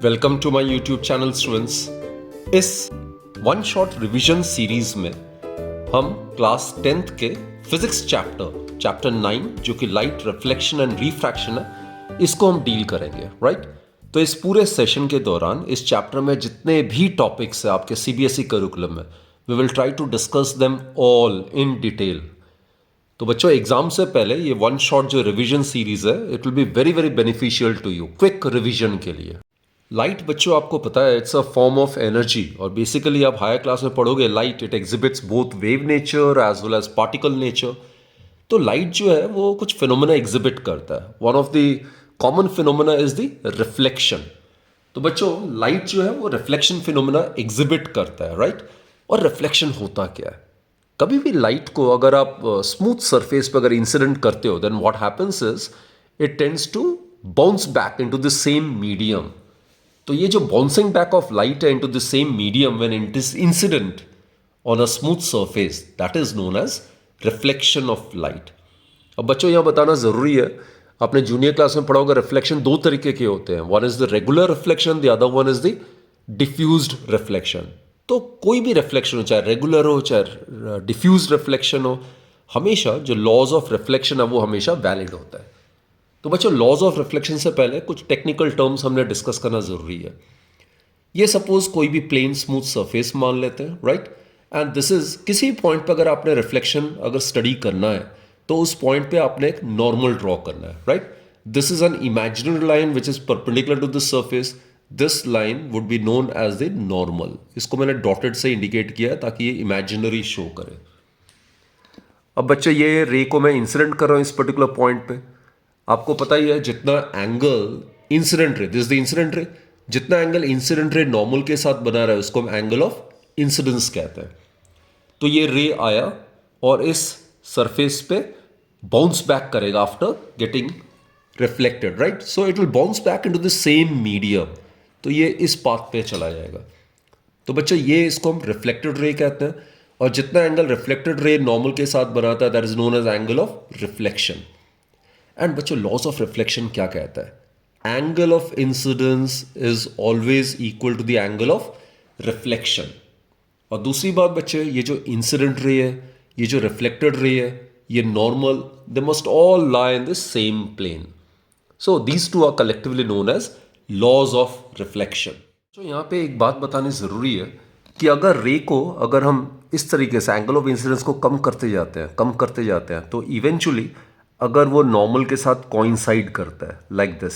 Welcome to my YouTube channel students. इस one shot revision series में हम class 10th के फिजिक्स चैप्टर 9 जो कि लाइट रिफ्लेक्शन एंड रिफ्रैक्शन है, इसको हम डील करेंगे। राइट। तो इस पूरे सेशन के दौरान इस चैप्टर में जितने भी टॉपिक्स है आपके सीबीएसई करिकुलम में, we will try to discuss them all in detail. तो बच्चों, एग्जाम से पहले ये वन शॉट जो रिवीजन सीरीज है, it will be very very beneficial to you quick revision के लिए। लाइट बच्चों आपको पता है it's a form of energy, और बेसिकली आप हायर क्लास में पढ़ोगे light it exhibits both wave nature as well as particle nature. तो लाइट जो है वो कुछ फिनोमेना एग्जिबिट करता है। One of the common phenomena is the reflection. तो बच्चों, लाइट जो है वो रिफ्लेक्शन फिनोमेना एग्जिबिट करता है। राइट। और रिफ्लेक्शन होता क्या है? कभी भी लाइट को अगर आप स्मूथ सरफेस पर अगर इंसिडेंट करते हो, then what happens is it tends to bounce back into the same medium. तो ये जो बाउंसिंग बैक ऑफ लाइट है into the same medium when it is incident on a smooth surface, that is known as reflection of light. अब बच्चों, यहां बताना जरूरी है, आपने जूनियर क्लास में पढ़ा होगा रिफ्लेक्शन दो तरीके के होते हैं। One is the regular reflection, the other one is the diffused reflection. तो कोई भी रिफ्लेक्शन हो, चाहे रेगुलर हो चाहे डिफ्यूज्ड रिफ्लेक्शन हो, हमेशा जो लॉज ऑफ रिफ्लेक्शन है वो हमेशा वैलिड होता है। तो बच्चों, लॉज ऑफ रिफ्लेक्शन से पहले कुछ टेक्निकल टर्म्स हमने डिस्कस करना जरूरी है। ये सपोज कोई भी प्लेन स्मूथ सरफेस मान लेते हैं। राइट। एंड दिस इज किसी पॉइंट पे अगर आपने रिफ्लेक्शन अगर स्टडी करना है तो उस पॉइंट पे आपने एक नॉर्मल ड्रॉ करना है। Right. This is an imaginary line which is perpendicular to this surface. This line would be known as the normal. इसको मैंने डॉटेड से इंडिकेट किया है ताकि ये इमेजिनरी शो करे। अब बच्चे, ये रे को मैं इंसिडेंट कर रहा हूं इस पर्टिकुलर पॉइंट पे। आपको पता ही है जितना angle incident ray, this the incident रे, जितना एंगल इंसिडेंट रे नॉर्मल के साथ बना रहा है उसको हम एंगल ऑफ इंसिडेंस कहते हैं। तो ये रे आया और इस सरफेस पे बाउंस बैक करेगा after getting reflected. Right. So it will bounce back into the same medium. तो ये इस पाथ पे चला जाएगा। तो बच्चों, ये इसको हम रिफ्लेक्टेड रे कहते हैं, और जितना एंगल रिफ्लेक्टेड रे नॉर्मल के साथ बनाता है that is known as angle of reflection. And बच्चों, लॉस ऑफ रिफ्लेक्शन क्या कहता है? Angle of incidence is always equal to the angle of reflection. और दूसरी बात बच्चे, ये जो इंसिडेंट रे है, ये जो रिफ्लेक्टेड रे है, ये normal, they must all lie in the same plane. So these two are collectively known as laws of reflection. तो यहां पे एक बात बतानी जरूरी है कि अगर रे को अगर हम इस तरीके से एंगल ऑफ इंसिडेंस को कम करते जाते हैं तो इवेंचुअली अगर वो नॉर्मल के साथ कोइंसाइड करता है लाइक दिस,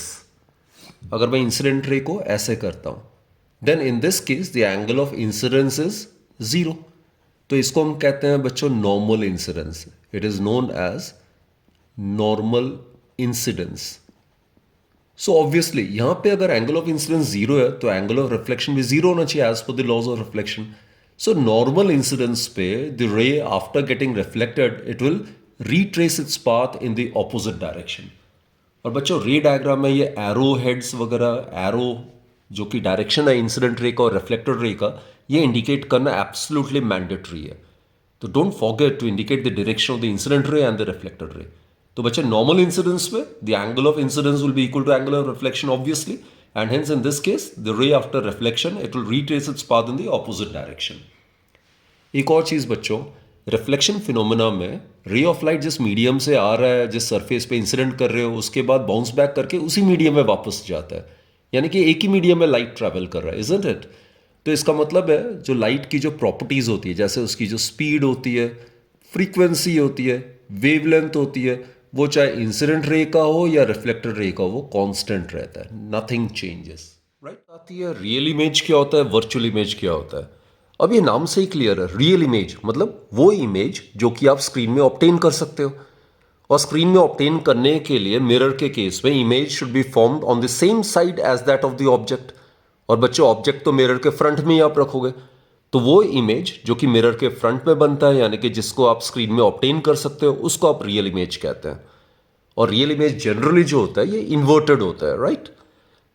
अगर मैं इंसिडेंट रे को ऐसे करता हूं, then in this case the angle of incidence is 0। तो इसको हम कहते हैं बच्चों normal incidence. It is known as normal incidence. So obviously यहां पे अगर एंगल ऑफ इंसिडेंस 0 है तो एंगल ऑफ रिफ्लेक्शन भी 0 होना चाहिए as per the laws of reflection. So normal incidence पे the ray after getting reflected it will retrace its path in the opposite direction। और बच्चों, रे डायग्राम में ये एरो हेड्स वगैरह, एरो जो कि डायरेक्शन है इंसिडेंट रे का और रिफ्लेक्टेड रे का, ये इंडिकेट करना एब्सोल्युटली मैंडेटरी है। तो don't forget to indicate the direction of the incident ray and the reflected ray. तो बच्चे, नॉर्मल इंसिडेंस में the angle of incidence will be equal to angle of reflection obviously, and hence in this case the ray after reflection it will retrace its path in the opposite direction। एक और चीज बच्चों, reflection phenomena में रे of light जिस medium से आ रहा है, जिस सरफेस पे इंसिडेंट कर रहे हो, उसके बाद बाउंस बैक करके उसी मीडियम में वापस जाता है। यानी कि एक ही मीडियम में लाइट ट्रैवल कर रहा है, इजंट इट? तो इसका मतलब है जो लाइट की जो प्रॉपर्टीज होती है, जैसे उसकी जो स्पीड होती है, फ्रीक्वेंसी होती है, वेवलेंथ होती है, वो चाहे इंसिडेंट रे का हो या रिफ्लेक्टेड रे का हो, वो कांस्टेंट रहता है, नथिंग चेंजेस। राइट। आती है रियल इमेज क्या होता है, वर्चुअल इमेज क्या होता है। अब ये नाम से ही क्लियर है, रियल इमेज मतलब वो इमेज जो कि आप स्क्रीन में ऑब्टेन कर सकते हो। और स्क्रीन में ऑब्टेन करने के लिए मिरर के केस में image should be formed on the same side as that of the object. और बच्चों, ऑब्जेक्ट तो मिरर के फ्रंट में ही आप रखोगे, तो वो इमेज जो कि मिरर के फ्रंट में बनता है, यानी कि जिसको आप स्क्रीन में ऑब्टेन कर सकते हो, उसको आप रियल इमेज कहते हैं। और रियल इमेज जनरली जो होता है ये इन्वर्टेड होता है। राइट।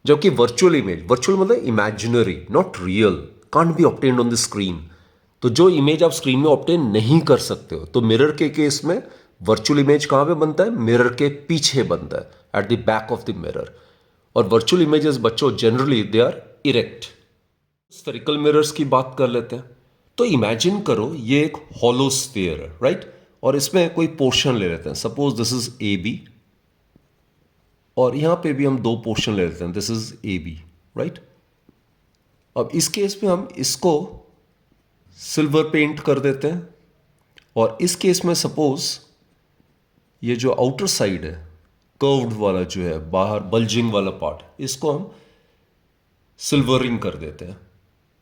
जबकि वर्चुअल इमेज, वर्चुअल मतलब imaginary, not real, can't be obtained on the screen। तो जो इमेज आप स्क्रीन में ऑब्टेन नहीं कर सकते हो, तो मिरर के केस में वर्चुअल इमेज कहां पे बनता है? मिरर के पीछे बनता है, at the back of the mirror. और वर्चुअल इमेजेस बच्चों generally they are erect. Spherical mirrors की बात कर लेते हैं। तो इमेजिन करो ये एक हॉलो स्फीयर है, राइट, और इसमें कोई पोर्शन ले लेते हैं। Suppose this is A B, और यहां पे भी हम दो पोर्शन ले लेते हैं, this is A B, right. अब इस केस में हम इसको सिल्वर पेंट कर देते हैं, और इस केस में सपोज ये जो आउटर साइड है, कर्व्ड वाला जो है, बाहर बल्जिंग वाला पार्ट, इसको हम सिल्वरिंग कर देते हैं,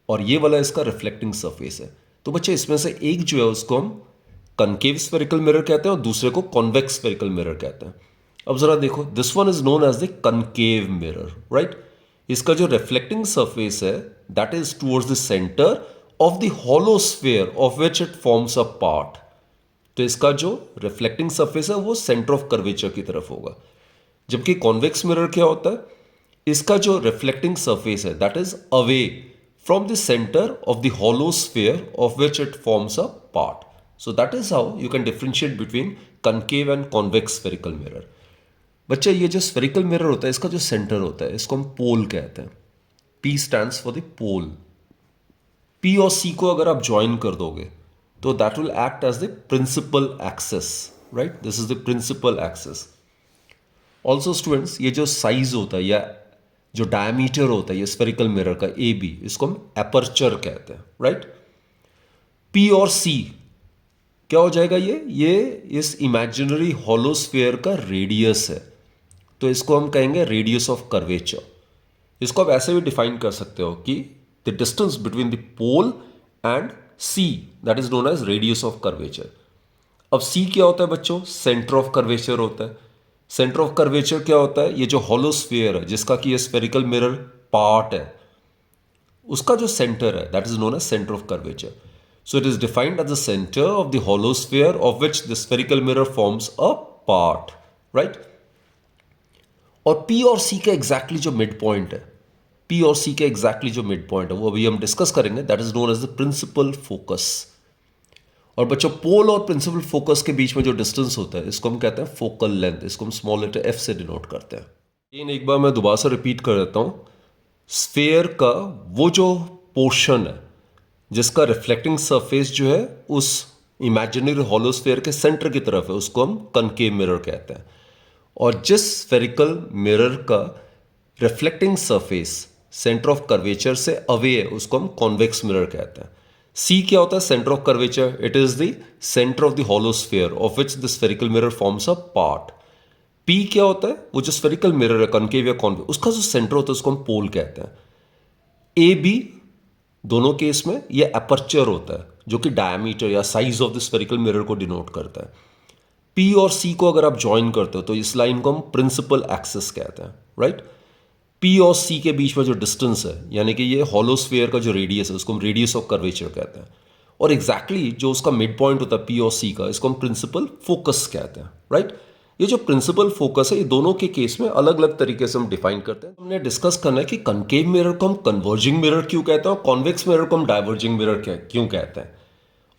और ये वाला इसका रिफ्लेक्टिंग सरफेस है। तो बच्चे इसमें से एक जो है उसको हम कनकेव स्फेरिकल मिरर कहते हैं और दूसरे को कॉन्वेक्स स्फेरिकल मिरर कहते हैं। अब जरा देखो, this one is known as the concave mirror, right. इसका जो रिफ्लेक्टिंग सरफेस है that is towards the centre of the hollow sphere of which it forms a part. तो इसका जो रिफ्लेक्टिंग सरफेस है वो सेंटर ऑफ कर्वेचर की तरफ होगा। जबकि कॉन्वेक्स मिरर क्या होता है, इसका जो रिफ्लेक्टिंग सरफेस है that is away from the centre of the hollow sphere of which it forms a part. So that is how you can differentiate between concave and convex spherical mirror. बच्चा ये जो spherical mirror होता है इसका जो centre होता है इसको हम पोल कहते हैं। P stands for the pole. P और C को अगर आप ज्वाइन कर दोगे तो that will act as the principal axis, right. This is the principal axis. Also students, ये जो साइज होता है या जो डायमीटर होता है ये स्फेरिकल मिरर का ए बी, इसको हम एपर्चर कहते हैं, राइट। P और C क्या हो जाएगा, ये इस इमेजिनरी हॉलो स्फीयर का रेडियस है, तो इसको हम कहेंगे रेडियस ऑफ कर्वेचर। इसको आप ऐसे भी डिफाइन कर सकते हो कि the distance between the pole and C that is known as radius of curvature. अब सी क्या होता है बच्चों, सेंटर ऑफ कर्वेचर होता है। सेंटर ऑफ कर्वेचर क्या होता है, ये जो हॉलो स्फीयर है जिसका कि ये स्फेरिकल मिरर पार्ट है, उसका जो सेंटर है that is known as centre of curvature. So it is defined as the center of the hollow sphere of which the spherical mirror forms a part, right? और P और C का exactly जो mid point है, P और C का exactly जो mid point है वो अभी हम डिस्कस करेंगे, that is known as the principal focus. और बच्चों पोल और प्रिंसिपल फोकस के बीच में जो डिस्टेंस होता है इसको हम कहते हैं फोकल लेंथ। इसको हम स्मॉल लेटर f से डिनोट करते हैं। एक बार मैं दोबारा से रिपीट कर देता हूं, स्फेयर का वो जो पोर्शन है जिसका रिफ्लेक्टिंग सरफेस जो है उस इमेजिनरी हॉलो स्फीयर के सेंटर की तरफ है उसको हम कनकेव मिरर कहते हैं। और जिस स्फेरिकल मिरर का reflecting surface centre of curvature से अवे है उसको हम कॉन्वेक्स मिरर कहते हैं। सी क्या होता है, centre of curvature, it is the centre of the hollow sphere of which the spherical mirror forms a part. P क्या होता है, वो जो स्फेरिकल मिरर है कनकेव या कॉन्वेक्स उसका जो सेंटर होता है उसको हम पोल कहते हैं। ए बी दोनों केस में ये अपर्चर होता है जो कि डायमीटर या size of the spherical mirror को डिनोट करता है। P और C को अगर आप ज्वाइन करते हो तो इस लाइन को हम प्रिंसिपल एक्सिस कहते हैं, राइट। P और C के बीच में जो डिस्टेंस है यानी कि ये हॉलो स्फीयर का जो रेडियस है उसको हम रेडियस ऑफ कर्वेचर कहते हैं। और एग्जैक्टली जो उसका मिड पॉइंट होता है P और C का, इसको हम प्रिंसिपल फोकस कहते हैं, राइट। ये जो प्रिंसिपल फोकस है ये दोनों के केस में अलग अलग तरीके से हम डिफाइन करते हैं। हमने डिस्कस करना है कि कनकेव मिरर को हम कन्वर्जिंग मिरर क्यों कहते हैं और कॉन्वेक्स मिरर को हम डाइवर्जिंग मिरर क्यों कहते हैं।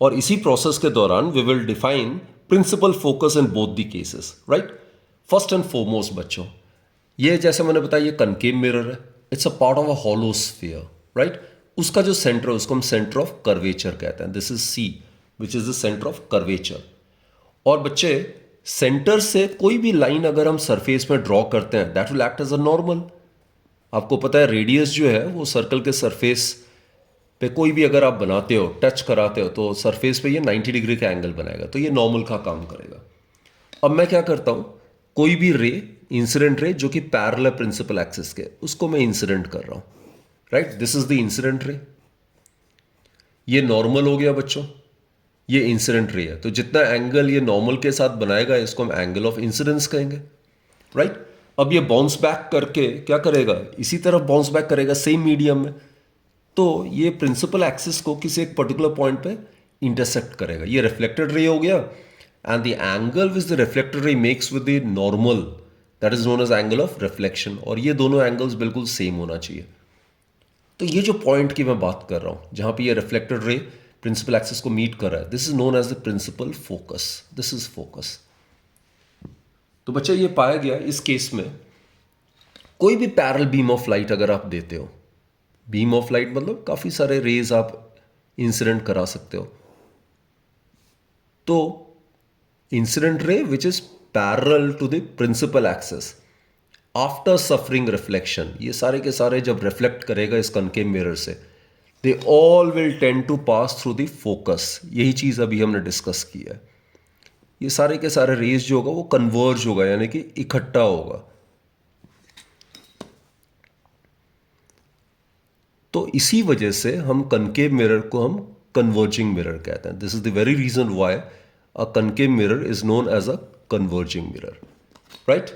और इसी प्रोसेस के दौरान we will define principal focus in both the cases, right. First and foremost बच्चों, ये जैसे मैंने बताया ये कनकेव मिरर है, it's a part of a hollow sphere, right. उसका जो सेंटर है उसको हम सेंटर ऑफ कर्वेचर कहते हैं। This is C which is the centre of curvature. और बच्चे सेंटर से कोई भी लाइन अगर हम सरफेस में ड्रॉ करते हैं that will act as a normal. आपको पता है रेडियस जो है वो सर्कल के सरफेस पे कोई भी अगर आप बनाते हो, टच कराते हो तो सरफेस पे ये 90 डिग्री का एंगल बनाएगा, तो ये नॉर्मल का काम करेगा। अब मैं क्या करता हूं, कोई भी रे, इंसिडेंट रे जो कि पैरेलल प्रिंसिपल एक्सिस के, उसको मैं इंसिडेंट कर रहा हूं, right. This is the incident रे, ये नॉर्मल हो गया बच्चों, ये इंसिडेंट रे है। तो जितना एंगल ये नॉर्मल के साथ बनाएगा इसको हम एंगल ऑफ इंसिडेंस कहेंगे, राइट। अब ये बाउंस बैक करके क्या करेगा, इसी तरफ बाउंस बैक करेगा सेम मीडियम में, तो ये प्रिंसिपल एक्सिस को किसी एक पर्टिकुलर पॉइंट पे इंटरसेक्ट करेगा। ये रिफ्लेक्टेड रे हो गया and the angle which the reflected ray makes with the normal that is known as angle of reflection. और ये दोनों एंगल्स बिल्कुल सेम होना चाहिए। तो ये जो पॉइंट की मैं बात कर रहा हूं जहां पे ये रिफ्लेक्टेड रे प्रिंसिपल एक्सिस को मीट कर रहा है, this is known as the principal focus. This is focus. तो बच्चा ये पाया गया इस केस में कोई भी पैरेलल बीम ऑफ लाइट अगर आप देते हो, बीम ऑफ लाइट मतलब काफ़ी सारे रेज आप इंसिडेंट करा सकते हो, तो incident ray which is parallel to the principal axis after suffering reflection, ये सारे के सारे जब रिफ्लेक्ट करेगा इस कनकेव मिरर से, they all will tend to pass through the focus. यही चीज़ अभी हमने डिस्कस की है। ये सारे के सारे रेज जो होगा वो कन्वर्ज होगा, यानी कि इकट्ठा होगा। तो इसी वजह से हम कनकेव मिरर को हम कन्वर्जिंग मिरर कहते हैं। This is the very reason why a concave mirror is known as a converging mirror, right.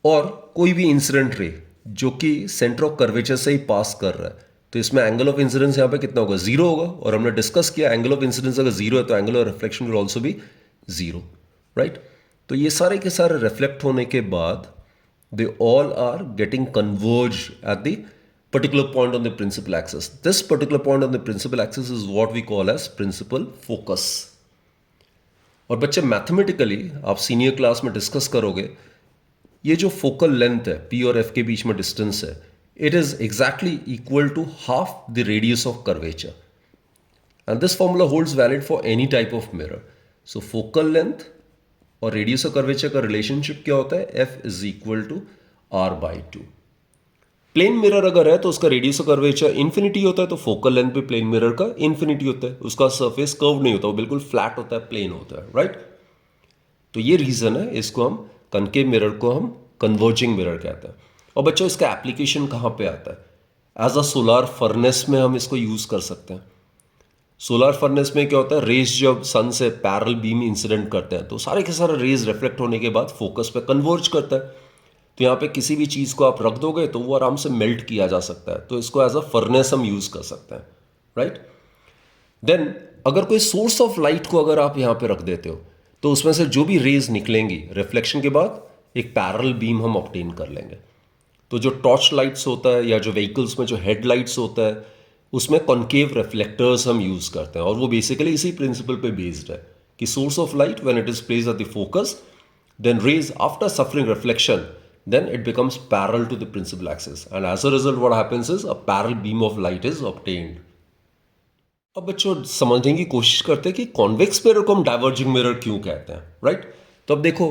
और कोई भी इंसिडेंट रे जो कि सेंटर ऑफ कर्वेचर से ही पास कर रहा है, तो इसमें एंगल ऑफ इंसिडेंस यहाँ पे कितना होगा, जीरो होगा। और हमने डिस्कस किया एंगल ऑफ इंसिडेंस अगर जीरो है तो angle of reflection will also be zero, right. तो ये सारे के सारे रिफ्लेक्ट होने के बाद they all are getting converged at the particular point on the principal axis. This particular point on the principal axis is what we call as principal focus. और बच्चे मैथमेटिकली आप सीनियर क्लास में discuss करोगे, ये जो focal length है P और F के बीच में डिस्टेंस है, it is exactly equal to half the radius of curvature, and this formula holds valid for any type of mirror. So focal length और रेडियस ऑफ कर्वेचर का relationship क्या होता है, F is equal to R by two. Plane mirror अगर है तो उसका radius of curvature infinity होता है, तो फोकल लेंथ भी प्लेन मिरर का इन्फिनिटी होता है। उसका सरफेस कर्व नहीं होता, वो बिल्कुल फ्लैट होता है, प्लेन होता है, राइट। तो ये रीजन है, इसको हम कनकेव मिरर को हम कन्वर्जिंग मिरर कहते हैं। और बच्चों इसका एप्लीकेशन कहाँ पे आता है, एज अ सोलार फर्नेस में हम इसको यूज कर सकते हैं। सोलार फर्नेस में क्या होता है, रेज जब सन से पैरेलल बीम इंसिडेंट करते हैं तो सारे के सारे रेज रिफ्लेक्ट होने के बाद फोकस पे कन्वर्ज करता है। तो यहाँ पे किसी भी चीज़ को आप रख दोगे तो वो आराम से मेल्ट किया जा सकता है, तो इसको एज अ फर्नेस हम यूज कर सकते हैं, राइट। देन अगर कोई सोर्स ऑफ लाइट को अगर आप यहाँ पे रख देते हो तो उसमें से जो भी रेज निकलेंगी रिफ्लेक्शन के बाद एक पैरेलल बीम हम ऑब्टेन कर लेंगे। तो जो टॉर्च लाइट्स होता है या जो व्हीकल्स में जो हेडलाइट्स होता है उसमें कॉन्केव रिफ्लेक्टर्स हम यूज करते हैं, और वो बेसिकली इसी प्रिंसिपल पे बेस्ड है कि source of light when it is placed at the focus, then rays after suffering reflection, then it becomes parallel to the principal axis, and as a result what happens is a parallel beam of light is obtained. अब बच्चों समझने की कोशिश करते हैं कि convex mirror को हम डाइवर्जिंग मिरर क्यों कहते हैं, राइट। तो अब देखो,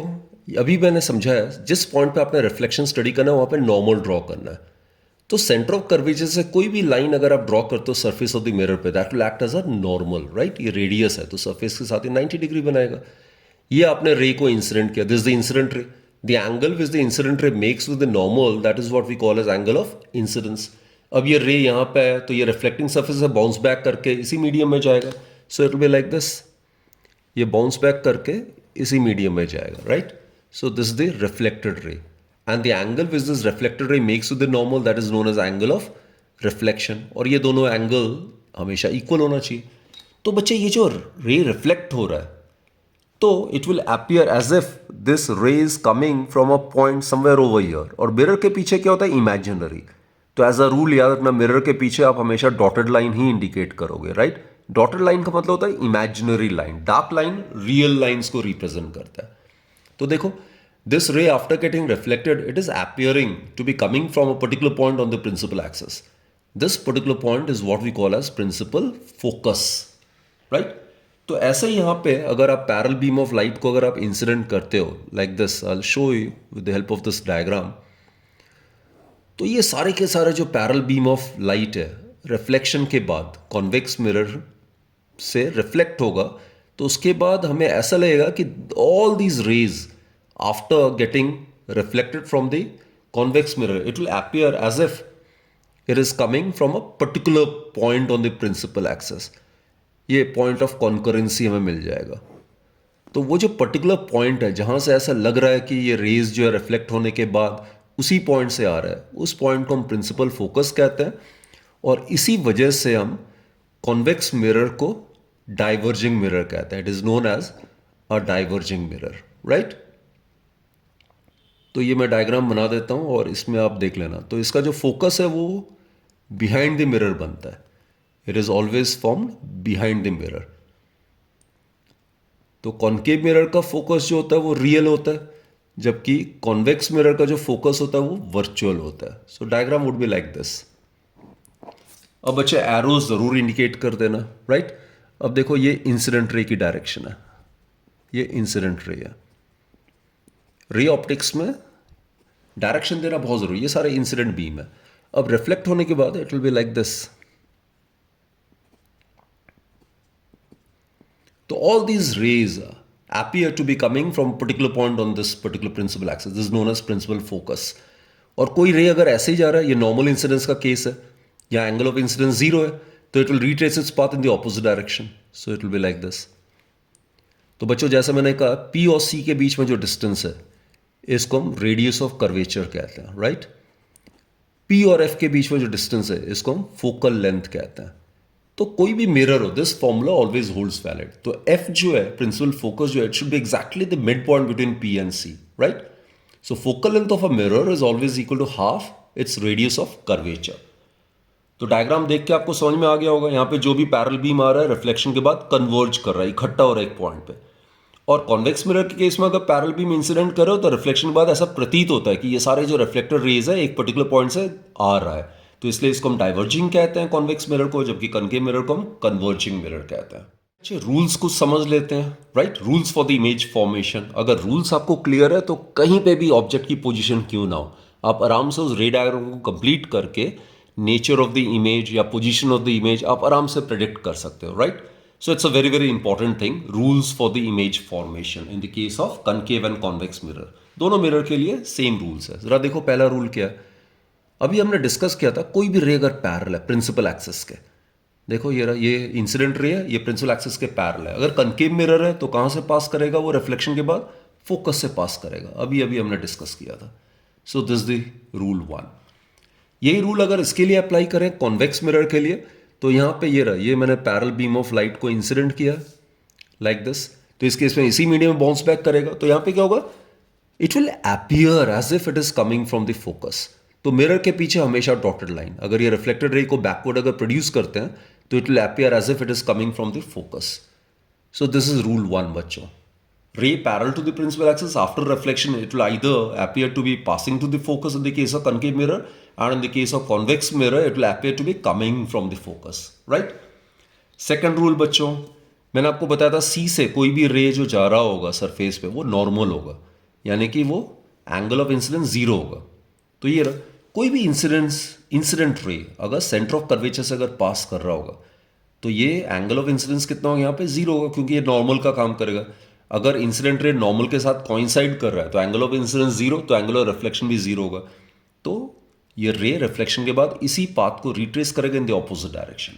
अभी मैंने समझाया जिस पॉइंट पे आपने रिफ्लेक्शन स्टडी करना है वहां पे नॉर्मल ड्रॉ करना है। तो सेंटर ऑफ कर्वेचर से कोई भी लाइन अगर आप ड्रॉ करते हो सरफेस ऑफ द मिरर पे, that will act as a normal, right. ये रेडियस है तो सरफेस के साथ ही 90 डिग्री बनाएगा। ये आपने रे को इंसिडेंट किया, दिस द इंसिडेंट रे, the angle which the incident ray makes with the normal, that is what we call as angle of incidence. अब ये रे यहाँ पे है तो ये रिफ्लेक्टिंग सरफेस से बाउंस बैक करके इसी मीडियम में जाएगा, so it will be like this, ये बाउंस बैक करके इसी मीडियम में जाएगा, right. So this the reflected ray, and the angle which this reflected ray makes with the normal, that is known as angle of reflection. और ये दोनों angle हमेशा equal होना चाहिए। तो बच्चे ये जो रे रिफ्लेक्ट हो रहा है तो it will appear as if this ray is coming from a point somewhere over here, और मिरर के पीछे क्या होता है, इमेजिनरी। तो एज अ रूल याद रखना, मिरर के पीछे आप हमेशा डॉटेड लाइन ही इंडिकेट करोगे, राइट। डॉटेड लाइन का मतलब होता है imaginary line, dark line real lines को रिप्रेजेंट करता है। तो देखो, this ray after getting reflected it is appearing to be coming from a particular point on the principal axis. This particular point is what we call as principal focus, right. तो ऐसे ही यहाँ पे अगर आप पैरेलल बीम ऑफ लाइट को अगर आप incident करते हो like this, I will show you with the help of this diagram. तो ये सारे के सारे जो पैरेलल बीम ऑफ लाइट है रिफ्लेक्शन के बाद कॉन्वेक्स मिरर से रिफ्लेक्ट होगा, तो उसके बाद हमें ऐसा लगेगा कि all these rays after getting reflected from the convex mirror it will appear as if it is coming from a particular point on the principal axis. ये पॉइंट ऑफ कॉन्करेंसी हमें मिल जाएगा। तो वो जो पर्टिकुलर पॉइंट है जहां से ऐसा लग रहा है कि ये रेज जो है रिफ्लेक्ट होने के बाद उसी पॉइंट से आ रहा है, उस पॉइंट को हम प्रिंसिपल फोकस कहते हैं। और इसी वजह से हम कॉन्वेक्स मिरर को डाइवर्जिंग मिरर कहते हैं। It is known as a diverging mirror, right. तो ये मैं डायग्राम बना देता हूं और इसमें आप देख लेना। तो इसका जो फोकस है वो बिहाइंड द मिरर बनता है, it is always formed behind the mirror. तो कॉन्केव मिरर का फोकस जो होता है वो रियल होता है, जबकि कॉन्वेक्स मिरर का जो फोकस होता है वो वर्चुअल होता है. So diagram would be like this. अब बच्चे एरो जरूर इंडिकेट कर देना, राइट. अब देखो ये इंसिडेंट रे की डायरेक्शन है, ये इंसिडेंट रे है. रे ऑप्टिक्स में डायरेक्शन देना बहुत जरूरी है. ये सारे इंसिडेंट बीम है. अब रिफ्लेक्ट होने के बाद it will be like this. तो all these rays appear to be coming from a particular point on this particular principal axis. This is known as principal focus. और कोई रे अगर ऐसे ही जा रहा है, ये नॉर्मल इंसिडेंस का केस है, या एंगल ऑफ इंसिडेंस जीरो है, तो it will retrace its path in the opposite direction. So it will be like this. तो बच्चों जैसा मैंने कहा, पी और सी के बीच में जो डिस्टेंस है इसको हम रेडियस ऑफ कर्वेचर कहते हैं, राइट. पी और एफ के बीच में जो डिस्टेंस है इसको हम फोकल लेंथ कहते हैं. तो कोई भी मिरर हो, this formula always holds valid. तो एफ जो है, प्रिंसिपल फोकस जो है, it should be exactly the mid point between P and C, right. So focal length of a mirror is always equal to half its radius of curvature. तो diagram देख के आपको समझ में आ गया होगा, यहाँ पे जो भी पैरेलल बीम आ रहा है रिफ्लेक्शन के बाद कन्वर्ज कर रहा है, इकट्ठा हो रहा है एक पॉइंट पे. और कॉन्वेक्स मिरर के केस में अगर पैरेलल बीम इंसिडेंट करे तो रिफ्लेक्शन के बाद ऐसा प्रतीत होता है कि ये सारे जो रिफ्लेक्टेड रेज है एक पर्टिकुलर पॉइंट से आ रहा है. तो इसलिए इसको हम डाइवर्जिंग कहते हैं कॉन्वेक्स मिरर को, जबकि कनकेव मिरर को हम कन्वर्जिंग मिरर कहते हैं. अच्छा, रूल्स कुछ समझ लेते हैं, right. Rules for the image formation. अगर रूल्स आपको क्लियर है तो कहीं पे भी ऑब्जेक्ट की पोजीशन क्यों ना हो, आप आराम से उस रे डायग्राम को कंप्लीट करके नेचर ऑफ द इमेज या पोजीशन ऑफ द इमेज आप आराम से प्रेडिक्ट कर सकते हो, right. So it's a very very important thing, rules for the image formation in the case of concave and convex mirror. दोनों mirror के लिए सेम रूल्स है. जरा देखो पहला रूल क्या है. अभी हमने डिस्कस किया था, कोई भी रे अगर पैरेलल है प्रिंसिपल एक्सिस के, देखो ये इंसिडेंट रे है, ये प्रिंसिपल एक्सिस के पैरेलल है. अगर कनकेव मिरर है तो कहां से पास करेगा वो, रिफ्लेक्शन के बाद फोकस से पास करेगा. अभी अभी हमने डिस्कस किया था. सो दिस द रूल 1. यही रूल अगर इसके लिए अप्लाई करें कॉन्वेक्स मिरर के लिए, तो यहां पे ये रहा, ये मैंने पैरेलल बीम ऑफ लाइट को इंसिडेंट किया लाइक दिस. तो इस केस में इसी मीडियम में बाउंस बैक करेगा. तो यहां पे क्या होगा, it will appear as if it is coming from the focus. तो मिरर के पीछे हमेशा डॉटेड लाइन, अगर ये रिफ्लेक्टेड रे को बैकवर्ड अगर प्रोड्यूस करते हैं तो it will appear as if it is coming from the focus. So this is rule 1 बच्चों. Ray parallel to the principal axis, after reflection it will either appear to be passing to the focus in the case of concave mirror, and in the case of convex mirror it will appear to be coming from the focus, right. Second rule बच्चों, मैंने आपको बताया था C से कोई भी रे जो जा रहा होगा सरफेस पे वो नॉर्मल होगा, यानी कि वो एंगल ऑफ इंसिडेंस जीरो होगा. तो ये रहा, कोई भी इंसिडेंट रे अगर सेंटर ऑफ कर्वेचर से अगर पास कर रहा होगा तो ये एंगल ऑफ इंसिडेंस कितना होगा, यहाँ पे जीरो होगा, क्योंकि ये नॉर्मल का काम करेगा. अगर इंसिडेंट रे नॉर्मल के साथ कोइंसाइड कर रहा है तो एंगल ऑफ इंसिडेंस जीरो, तो एंगल ऑफ रिफ्लेक्शन भी जीरो होगा. तो ये रे रिफ्लेक्शन के बाद इसी पाथ को रिट्रेस करेगा in the opposite direction.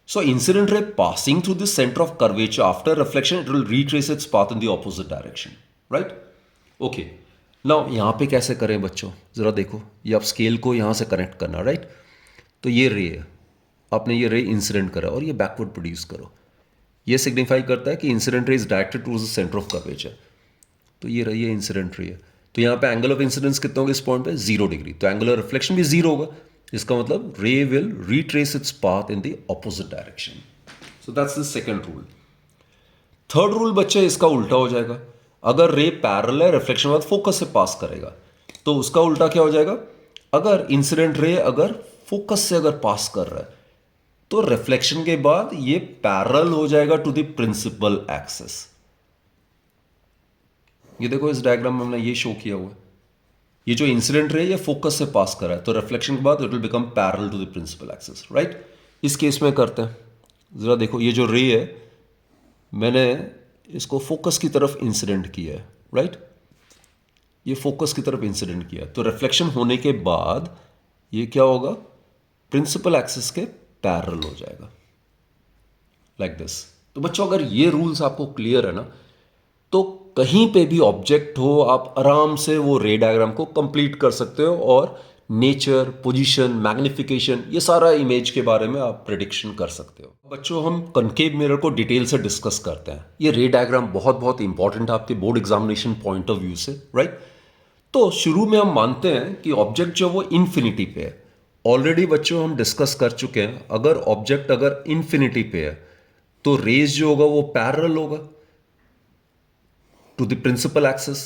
So incident ray passing through the centre of curvature after reflection it will retrace its path in the opposite direction, right. Okay, now यहां पे कैसे करें बच्चों, जरा देखो, ये आप स्केल को यहां से कनेक्ट करना, राइट. तो ये रे है, आपने ये रे इंसिडेंट करा और ये बैकवर्ड प्रोड्यूस करो. ये सिग्निफाई करता है कि incident ray is directed towards the centre of curvature. तो ये रही है इंसिडेंट रे है. तो यहाँ पे एंगल ऑफ इंसिडेंस कितना होगा इस पॉइंट पे, 0 डिग्री. तो एंगल ऑफ रिफ्लेक्शन भी 0 होगा. इसका मतलब रे will retrace its path in the opposite direction. So that's the second rule. Third rule बच्चे इसका उल्टा हो जाएगा. अगर रे पैरेलल है, रिफ्लेक्शन के बाद फोकस से पास करेगा, तो उसका उल्टा क्या हो जाएगा. अगर इंसिडेंट रे अगर फोकस से अगर पास कर रहा है तो रिफ्लेक्शन के बाद ये पैरेलल हो जाएगा टू द प्रिंसिपल एक्सिस. ये देखो इस डायग्राम में हमने ये शो किया हुआ है. ये जो इंसिडेंट रे ये फोकस से पास कर रहा है, तो रिफ्लेक्शन के बाद it will become parallel to the principal axis, right. इस केस में करते हैं, जरा देखो, ये जो रे है मैंने इसको फोकस की तरफ इंसिडेंट किया है, राइट. ये फोकस की तरफ इंसिडेंट किया, तो रिफ्लेक्शन होने के बाद ये क्या होगा, प्रिंसिपल एक्सिस के पैरेलल हो जाएगा लाइक दिस. तो बच्चों अगर ये रूल्स आपको क्लियर है ना, तो कहीं पे भी ऑब्जेक्ट हो आप आराम से वो रे डायग्राम को कंप्लीट कर सकते हो और नेचर, पोजीशन, मैग्निफिकेशन, ये सारा इमेज के बारे में आप प्रेडिक्शन कर सकते हो. बच्चों हम कनकेव मिरर को डिटेल से डिस्कस करते हैं. ये रे डायग्राम बहुत बहुत इंपॉर्टेंट है आपके board examination point of view से, राइट. तो शुरू में हम मानते हैं कि ऑब्जेक्ट जो वो इन्फिनिटी पे है. ऑलरेडी बच्चों हम डिस्कस कर चुके हैं, अगर ऑब्जेक्ट अगर इन्फिनिटी पे है तो रेज जो होगा वो पैरेलल होगा टू द प्रिंसिपल एक्सिस.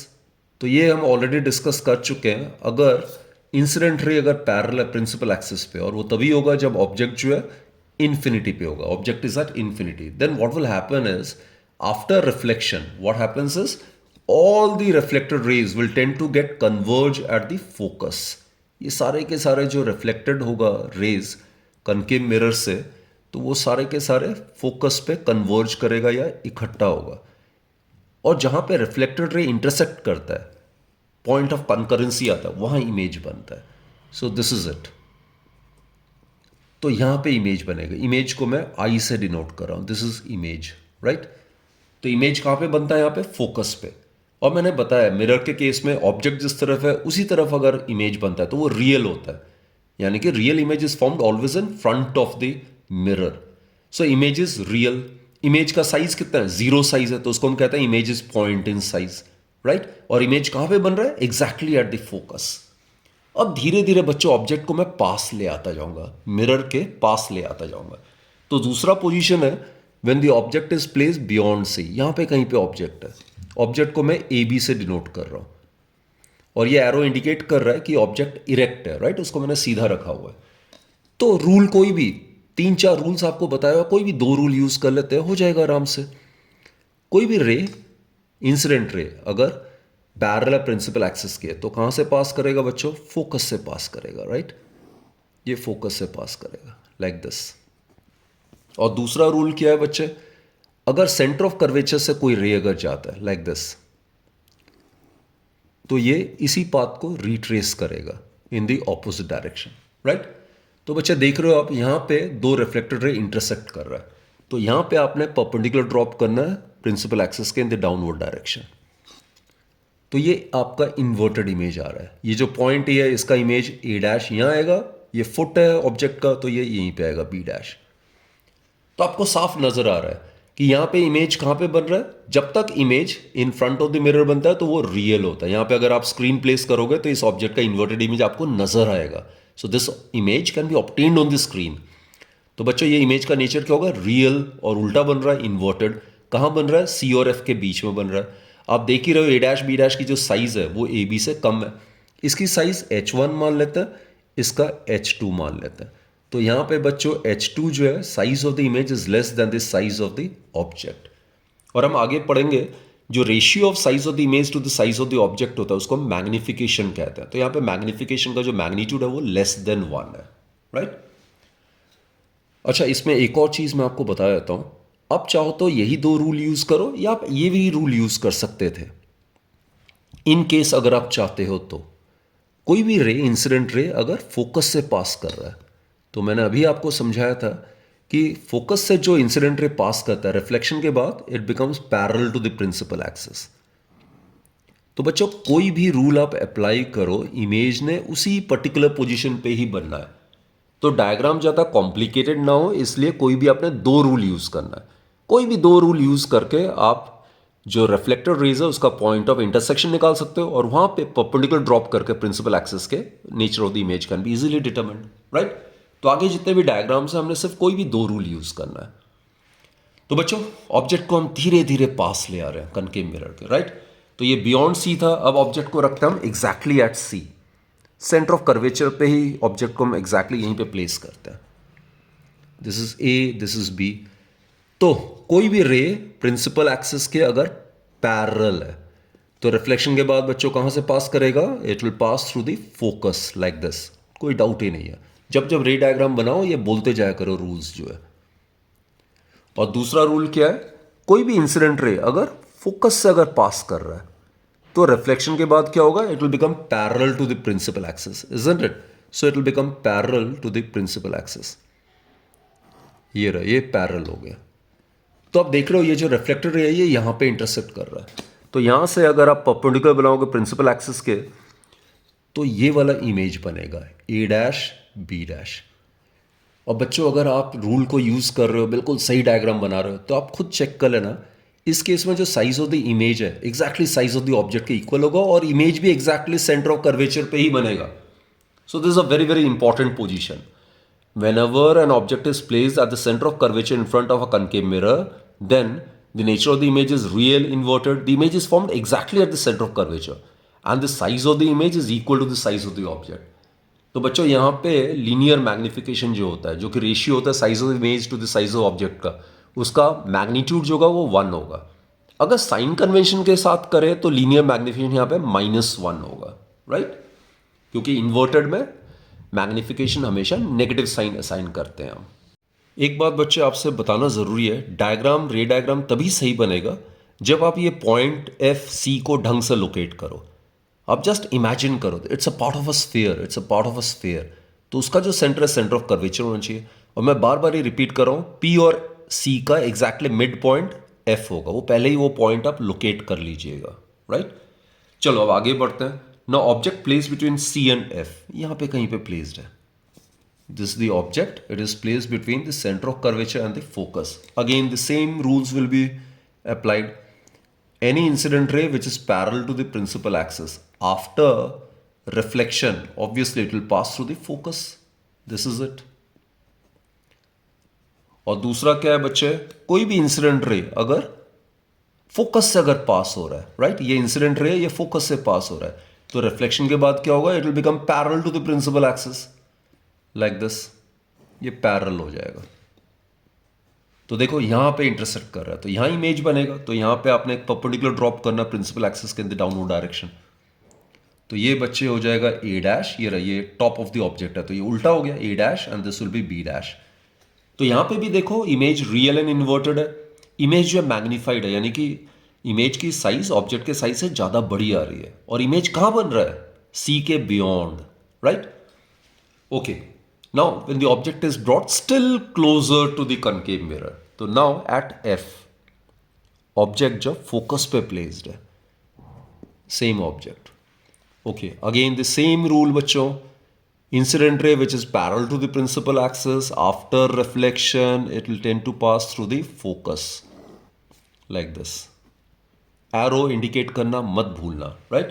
तो ये हम ऑलरेडी डिस्कस कर चुके हैं। अगर इंसिडेंट रे अगर पैरेलल है प्रिंसिपल एक्सिस पे, और वो तभी होगा जब ऑब्जेक्ट जो है इन्फिनिटी पे होगा, object is at infinity, then what will happen is after reflection what happens is all the reflected rays will tend to get converge at the focus। ये सारे के सारे जो रिफ्लेक्टेड होगा रेज कनकेव मिरर से, तो वो सारे के सारे फोकस पे कन्वर्ज करेगा या इकट्ठा होगा, और जहां पे रिफ्लेक्टेड रे इंटरसेक्ट करता है, पॉइंट ऑफ कनकरेंसी आता है, वहां इमेज बनता है। सो दिस इज इट। तो यहां पे इमेज बनेगा। इमेज को मैं आई से डिनोट कर रहा हूं, दिस इज इमेज, राइट। तो इमेज कहां पे बनता है? यहां पे फोकस पे। और मैंने बताया मिरर के केस में ऑब्जेक्ट जिस तरफ है उसी तरफ अगर इमेज बनता है तो वो रियल होता है, यानी कि real image is formed always in front of the mirror. So image is real. Image का साइज कितना है? 0 साइज है, तो उसको हम कहते हैं image is point in size, right. और इमेज कहां पे बन रहा है? Exactly at the focus. अब धीरे धीरे बच्चों ऑब्जेक्ट को मैं पास ले आता जाऊंगा, मिरर के पास ले आता जाऊंगा। तो दूसरा पोजीशन है when the object is placed beyond C. यहां पे कहीं पे ऑब्जेक्ट है, ऑब्जेक्ट को मैं ए बी से डिनोट कर रहा हूं, और ये एरो इंडिकेट कर रहा है कि ऑब्जेक्ट इरेक्ट है, राइट। उसको मैंने सीधा रखा हुआ है। तो रूल कोई भी 3-4 रूल्स आपको बताया हुआ, कोई भी 2 रूल यूज कर लेते हैं, हो जाएगा आराम से। कोई भी रे, इंसिडेंट रे अगर पैरेलल प्रिंसिपल एक्सिस की है तो कहां से पास करेगा बच्चों? फोकस से पास करेगा, राइट। ये फोकस से पास करेगा लाइक दिस। और दूसरा रूल क्या है बच्चे? अगर सेंटर ऑफ कर्वेचर से कोई रे अगर जाता है लाइक दिस, तो ये इसी पाथ को रिट्रेस करेगा in the opposite direction, right. तो बच्चे देख रहे हो आप, यहां पे 2 रिफ्लेक्टेड रे इंटरसेक्ट कर रहा है, तो यहां पे आपने परपेंडिकुलर ड्रॉप करना है प्रिंसिपल एक्सिस के इन द डाउनवर्ड डायरेक्शन। तो ये आपका इन्वर्टेड इमेज आ रहा है। ये जो पॉइंट है इसका इमेज ए डैश यहां आएगा, ये फुट है ऑब्जेक्ट का तो ये यहीं पे आएगा बी डैश। तो आपको साफ नजर आ रहा है कि यहां पे इमेज कहां पे बन रहा है। जब तक image in front of the mirror बनता है तो वो रियल होता है। यहां पे अगर आप स्क्रीन प्लेस करोगे तो इस ऑब्जेक्ट का इन्वर्टेड इमेज आपको नजर आएगा। So this image can be obtained on the screen. तो बच्चों ये इमेज का नेचर क्या होगा? रियल, और उल्टा बन रहा है इन्वर्टेड। कहां बन रहा है? सी और एफ के बीच में बन रहा है। आप देख ही रहे हो ए डैश बी डैश की जो साइज है वो ए बी से कम है। इसकी साइज H1 मान लेता है, इसका H2 मान लेता है। तो यहां पे बच्चों H2 जो है size of the image is less than the size of the object. और हम आगे पढ़ेंगे जो ratio of size of the image to the size of the object होता है उसको हम मैग्निफिकेशन कहते हैं। तो यहां पे मैग्निफिकेशन का जो मैग्नीट्यूड है वो लेस देन 1 है, राइट। अच्छा, इसमें एक और चीज मैं आपको बता देता हूं। अब चाहो तो यही 2 रूल यूज करो, या आप ये भी रूल यूज कर सकते थे इन केस अगर आप चाहते हो तो। कोई भी रे, इंसिडेंट रे अगर फोकस से पास कर रहा है, तो मैंने अभी आपको समझाया था कि फोकस से जो इंसिडेंट रे पास करता है रिफ्लेक्शन के बाद it becomes parallel to the principal axis. तो बच्चों कोई भी रूल आप अप्लाई करो, इमेज ने उसी पर्टिकुलर पोजीशन पे ही बनना है। तो डायग्राम ज्यादा कॉम्प्लिकेटेड ना हो इसलिए कोई भी आपने 2 रूल यूज करना है। कोई भी 2 रूल यूज करके आप जो रिफ्लेक्टेड रेज है उसका पॉइंट ऑफ इंटरसेक्शन निकाल सकते हो, और वहां पे परपेंडिकुलर ड्रॉप करके प्रिंसिपल एक्सिस के nature of the image can be easily determined, right. तो आगे जितने भी डायग्राम्स हैं हमने सिर्फ कोई भी 2 रूल यूज करना है। तो बच्चों ऑब्जेक्ट को हम धीरे धीरे पास ले आ रहे हैं कनकेव मिरर के, राइट। तो ये बियॉन्ड सी था, अब ऑब्जेक्ट को रखते हैं हम exactly at C. Centre of curvature पे ही ऑब्जेक्ट को हम एग्जैक्टली यहीं पे प्लेस करते हैं। This is A, this is B. तो कोई भी रे प्रिंसिपल एक्सिस के अगर पैरेलल है तो रिफ्लेक्शन के बाद बच्चों कहां से पास करेगा? It will pass through the focus like this. कोई डाउट ही नहीं है। जब जब रे डायग्राम बनाओ ये बोलते जाया करो रूल्स जो है। और दूसरा रूल क्या है? कोई भी इंसिडेंट रे अगर फोकस से अगर पास कर रहा है तो रिफ्लेक्शन के बाद क्या होगा? It will become parallel to the principal axis, isn't it? So it will become parallel to the principal axis. ये रहा, ये पैरेलल हो गया। तो आप देख रहे हो ये जो रिफ्लेक्टेड रे है ये यहां पे इंटरसेक्ट कर रहा है। तो यहां से अगर आप परपेंडिकुलर बनाओगे प्रिंसिपल एक्सिस के तो ये वाला इमेज बनेगा ए डैश बी डैश। और बच्चों अगर आप रूल को यूज कर रहे हो, बिल्कुल सही डायग्राम बना रहे हो, तो आप खुद चेक कर लेना इस केस में जो साइज ऑफ द इमेज है exactly size of the object के इक्वल होगा, और इमेज भी एग्जैक्टली सेंटर ऑफ कर्वेचर पे ही बनेगा। सो this is a very very important position. Whenever an object is placed at the center of curvature in front of a concave mirror, then the nature of the image is real inverted. The image is formed exactly at the center of curvature. And the size of the image is equal to the size of the object. तो बच्चों यहाँ पे linear magnification जो होता है, जो कि ratio होता है size of image to the size of object का, उसका मैग्नीट्यूड जो होगा वो 1 होगा। अगर साइन कन्वेंशन के साथ करें तो लीनियर मैग्निफिकेशन यहाँ पे -1 होगा, राइट? क्योंकि इन्वर्टेड में मैग्निफिकेशन हमेशा नेगेटिव साइन असाइन करते हैं हम। एक बात बच्चे आपसे बताना ज़रूरी है, डायग्राम रे डायग्राम तभी सही बनेगा जब आप ये पॉइंट एफ सी को ढंग से लोकेट करो। आप जस्ट इमेजिन करो, it's a part of a sphere, it's a part of a sphere, तो उसका जो सेंटर है सेंटर ऑफ कर्वेचर होना चाहिए। और मैं बार बार ये रिपीट कर रहा हूँ, पी और सी का एग्जैक्टली मिड पॉइंट एफ होगा, वो पहले ही वो पॉइंट आप लोकेट कर लीजिएगा, राइट? चलो अब आगे बढ़ते हैं। Now object place between C and F, यहाँ पे कहीं पे प्लेस्ड है। This is the object, it is placed between the center of curvature and the focus. Again, the same rules will be applied. Any incident ray which is parallel to the principal axis, after reflection, obviously it will pass through the focus. This is it. और दूसरा क्या है बच्चे, कोई भी incident ray अगर focus से अगर पास हो रहा है, राइट, ये इंसिडेंट रे ये फोकस से पास हो रहा है, तो रिफ्लेक्शन के बाद क्या होगा, it will become parallel to the principal axis, like this, ये पैरेलल हो जाएगा। तो देखो यहां पे इंटरसेक्ट कर रहा है, तो यहां इमेज बनेगा, तो यहां पे आपने एक परपेंडिकुलर ड्रॉप करना प्रिंसिपल एक्सिस के डाउनवर्ड डायरेक्शन। तो ये बच्चे हो जाएगा ए डैश, ये रहा, ये टॉप ऑफ द ऑब्जेक्ट है, तो ये उल्टा हो गया, A dash and this will be B dash. तो यहां पे भी देखो इमेज रियल एंड इन्वर्टेड है, इमेज जो है मैग्नीफाइड है, यानी कि इमेज की साइज ऑब्जेक्ट के साइज से ज्यादा बड़ी आ रही है, और इमेज कहां बन रहा है, सी के beyond, right? Okay, now when the object is brought still closer to the concave mirror, तो now at f object जो focus पे placed है, same object, okay, again the same rule बच्चों, incident ray which is parallel to the principal axis, after reflection it will tend to pass through the focus like this, arrow indicate करना मत भूलना, right?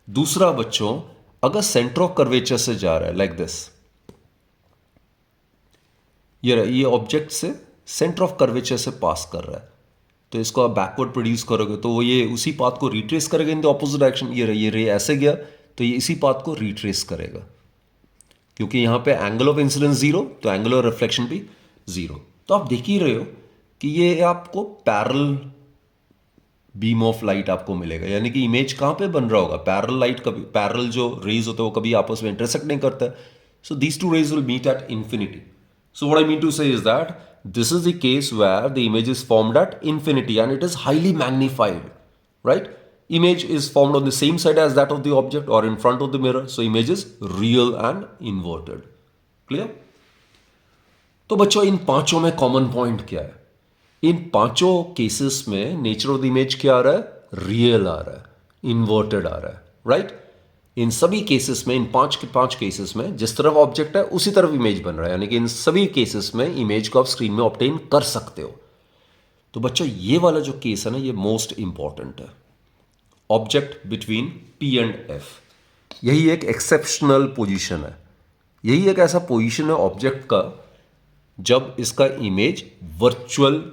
दूसरा बच्चों, अगर centre of curvature से जा रहा है like this, ये ऑब्जेक्ट से सेंटर ऑफ कर्वेचर से पास कर रहा है, तो इसको आप बैकवर्ड प्रोड्यूस करोगे तो वो ये उसी पाथ को रिट्रेस करेगा इन द ऑपोजिट डायरेक्शन। ये रे ऐसे गया तो ये इसी पाथ को रिट्रेस करेगा, क्योंकि यहाँ पे एंगल ऑफ इंसिडेंस 0, तो एंगल ऑफ रिफ्लेक्शन भी 0। तो आप देख ही रहे हो कि ये आपको पैरेलल बीम ऑफ लाइट आपको मिलेगा, यानी कि इमेज कहाँ पे बन रहा होगा, पैरेलल लाइट, कभी पैरेलल जो रेज होते हैं वो कभी आपस में इंटरसेक्ट नहीं करता है, so these two rays will meet at infinity. So what I mean to say is that this is the case where the image is formed at infinity and it is highly magnified, right? Image is formed on the same side as that of the object or in front of the mirror, so image is real and inverted. Clear? तो बच्चों इन पांचों में common point क्या है? इन पांचों cases में nature of the image क्या आ रहा है, रियल आ रहा है, इन्वर्टेड आ रहा है, राइट? इन सभी केसेस में, इन पांच केसेस में जिस तरफ ऑब्जेक्ट है उसी तरफ इमेज बन रहा है, यानी कि इन सभी केसेस में इमेज को आप स्क्रीन में ऑब्टेन कर सकते हो। तो बच्चों ये वाला जो केस है ना, ये मोस्ट इंपॉर्टेंट है, object between P and F. यही एक एक्सेप्शनल पोजीशन है, यही एक ऐसा पोजीशन है ऑब्जेक्ट का जब इसका इमेज वर्चुअल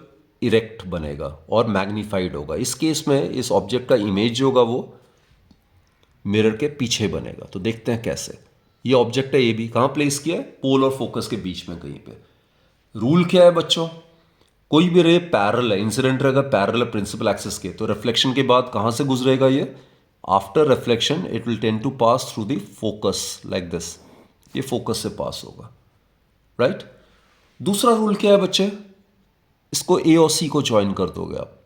इरेक्ट बनेगा और मैग्नीफाइड होगा। इस केस में इस ऑब्जेक्ट का इमेज जो होगा वो मिरर के पीछे बनेगा। तो देखते हैं कैसे। ये ऑब्जेक्ट है, ये भी कहां प्लेस किया है, पोल और फोकस के बीच में कहीं पे। रूल क्या है बच्चों, कोई भी रे पैरेलल है, इंसिडेंट रे अगर पैरेलल है प्रिंसिपल एक्सिस के, तो रिफ्लेक्शन के बाद कहां से गुजरेगा ये, after reflection it will tend to pass through the focus like this, ये फोकस से पास होगा, राइट? दूसरा रूल क्या है बच्चे, इसको ए और सी को ज्वाइन कर दोगे आप।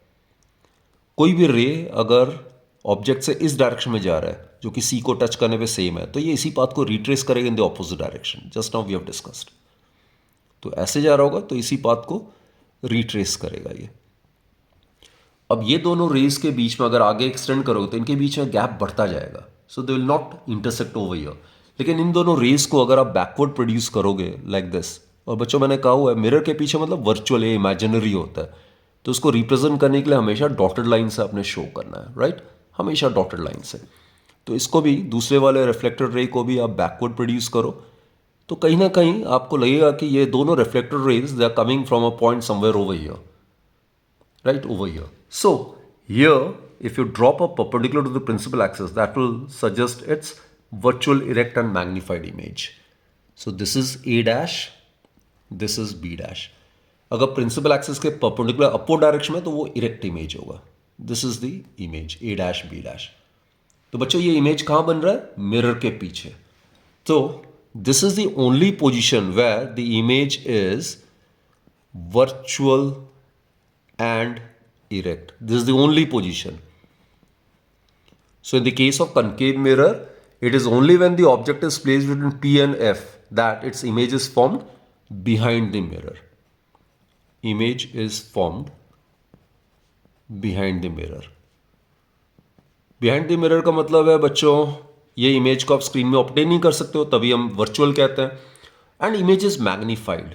कोई भी रे अगर ऑब्जेक्ट से इस डायरेक्शन में जा रहा है जो कि सी को टच करने पे सेम है, तो ये इसी पाथ को रिट्रेस करेगा in the opposite direction, just now we have discussed. तो ऐसे जा रहा होगा तो इसी पाथ को रिट्रेस करेगा ये। अब ये दोनों रेस के बीच में अगर आगे एक्सटेंड करोगे तो इनके बीच में गैप बढ़ता जाएगा, so they will not intersect over here. लेकिन इन दोनों रेस को अगर आप बैकवर्ड प्रोड्यूस करोगे लाइक दिस, और बच्चों मैंने कहा हुआ है मिरर के पीछे मतलब वर्चुअल है, इमेजिनरी होता है, तो उसको रिप्रेजेंट करने के लिए हमेशा डॉटेड लाइन से अपने शो करना है, राइट? हमेशा डॉटेड लाइन से। तो इसको भी, दूसरे वाले रिफ्लेक्टेड रे को भी आप बैकवर्ड प्रोड्यूस करो, तो कहीं ना कहीं आपको लगेगा कि ये दोनों reflected rays they are coming from a point somewhere over here, right, over here. So here if you drop a perpendicular to the principal axis, that will suggest its virtual erect and magnified image. So this is A dash, this is B dash. अगर principal axis के perpendicular upward direction में तो वो erect image होगा. This is the image A dash B dash. तो बच्चों ये image कहां बन रहा है? मिरर के पीछे. तो this is the only position where the image is virtual and erect. This is the only position. So in the case of concave mirror, it is only when the object is placed between P and F that its image is formed behind the mirror. Image is formed behind the mirror. Behind the mirror का मतलब है बच्चों ये image को आप screen में obtain नहीं कर सकते हो, तभी हम वर्चुअल कहते हैं. And image is magnified.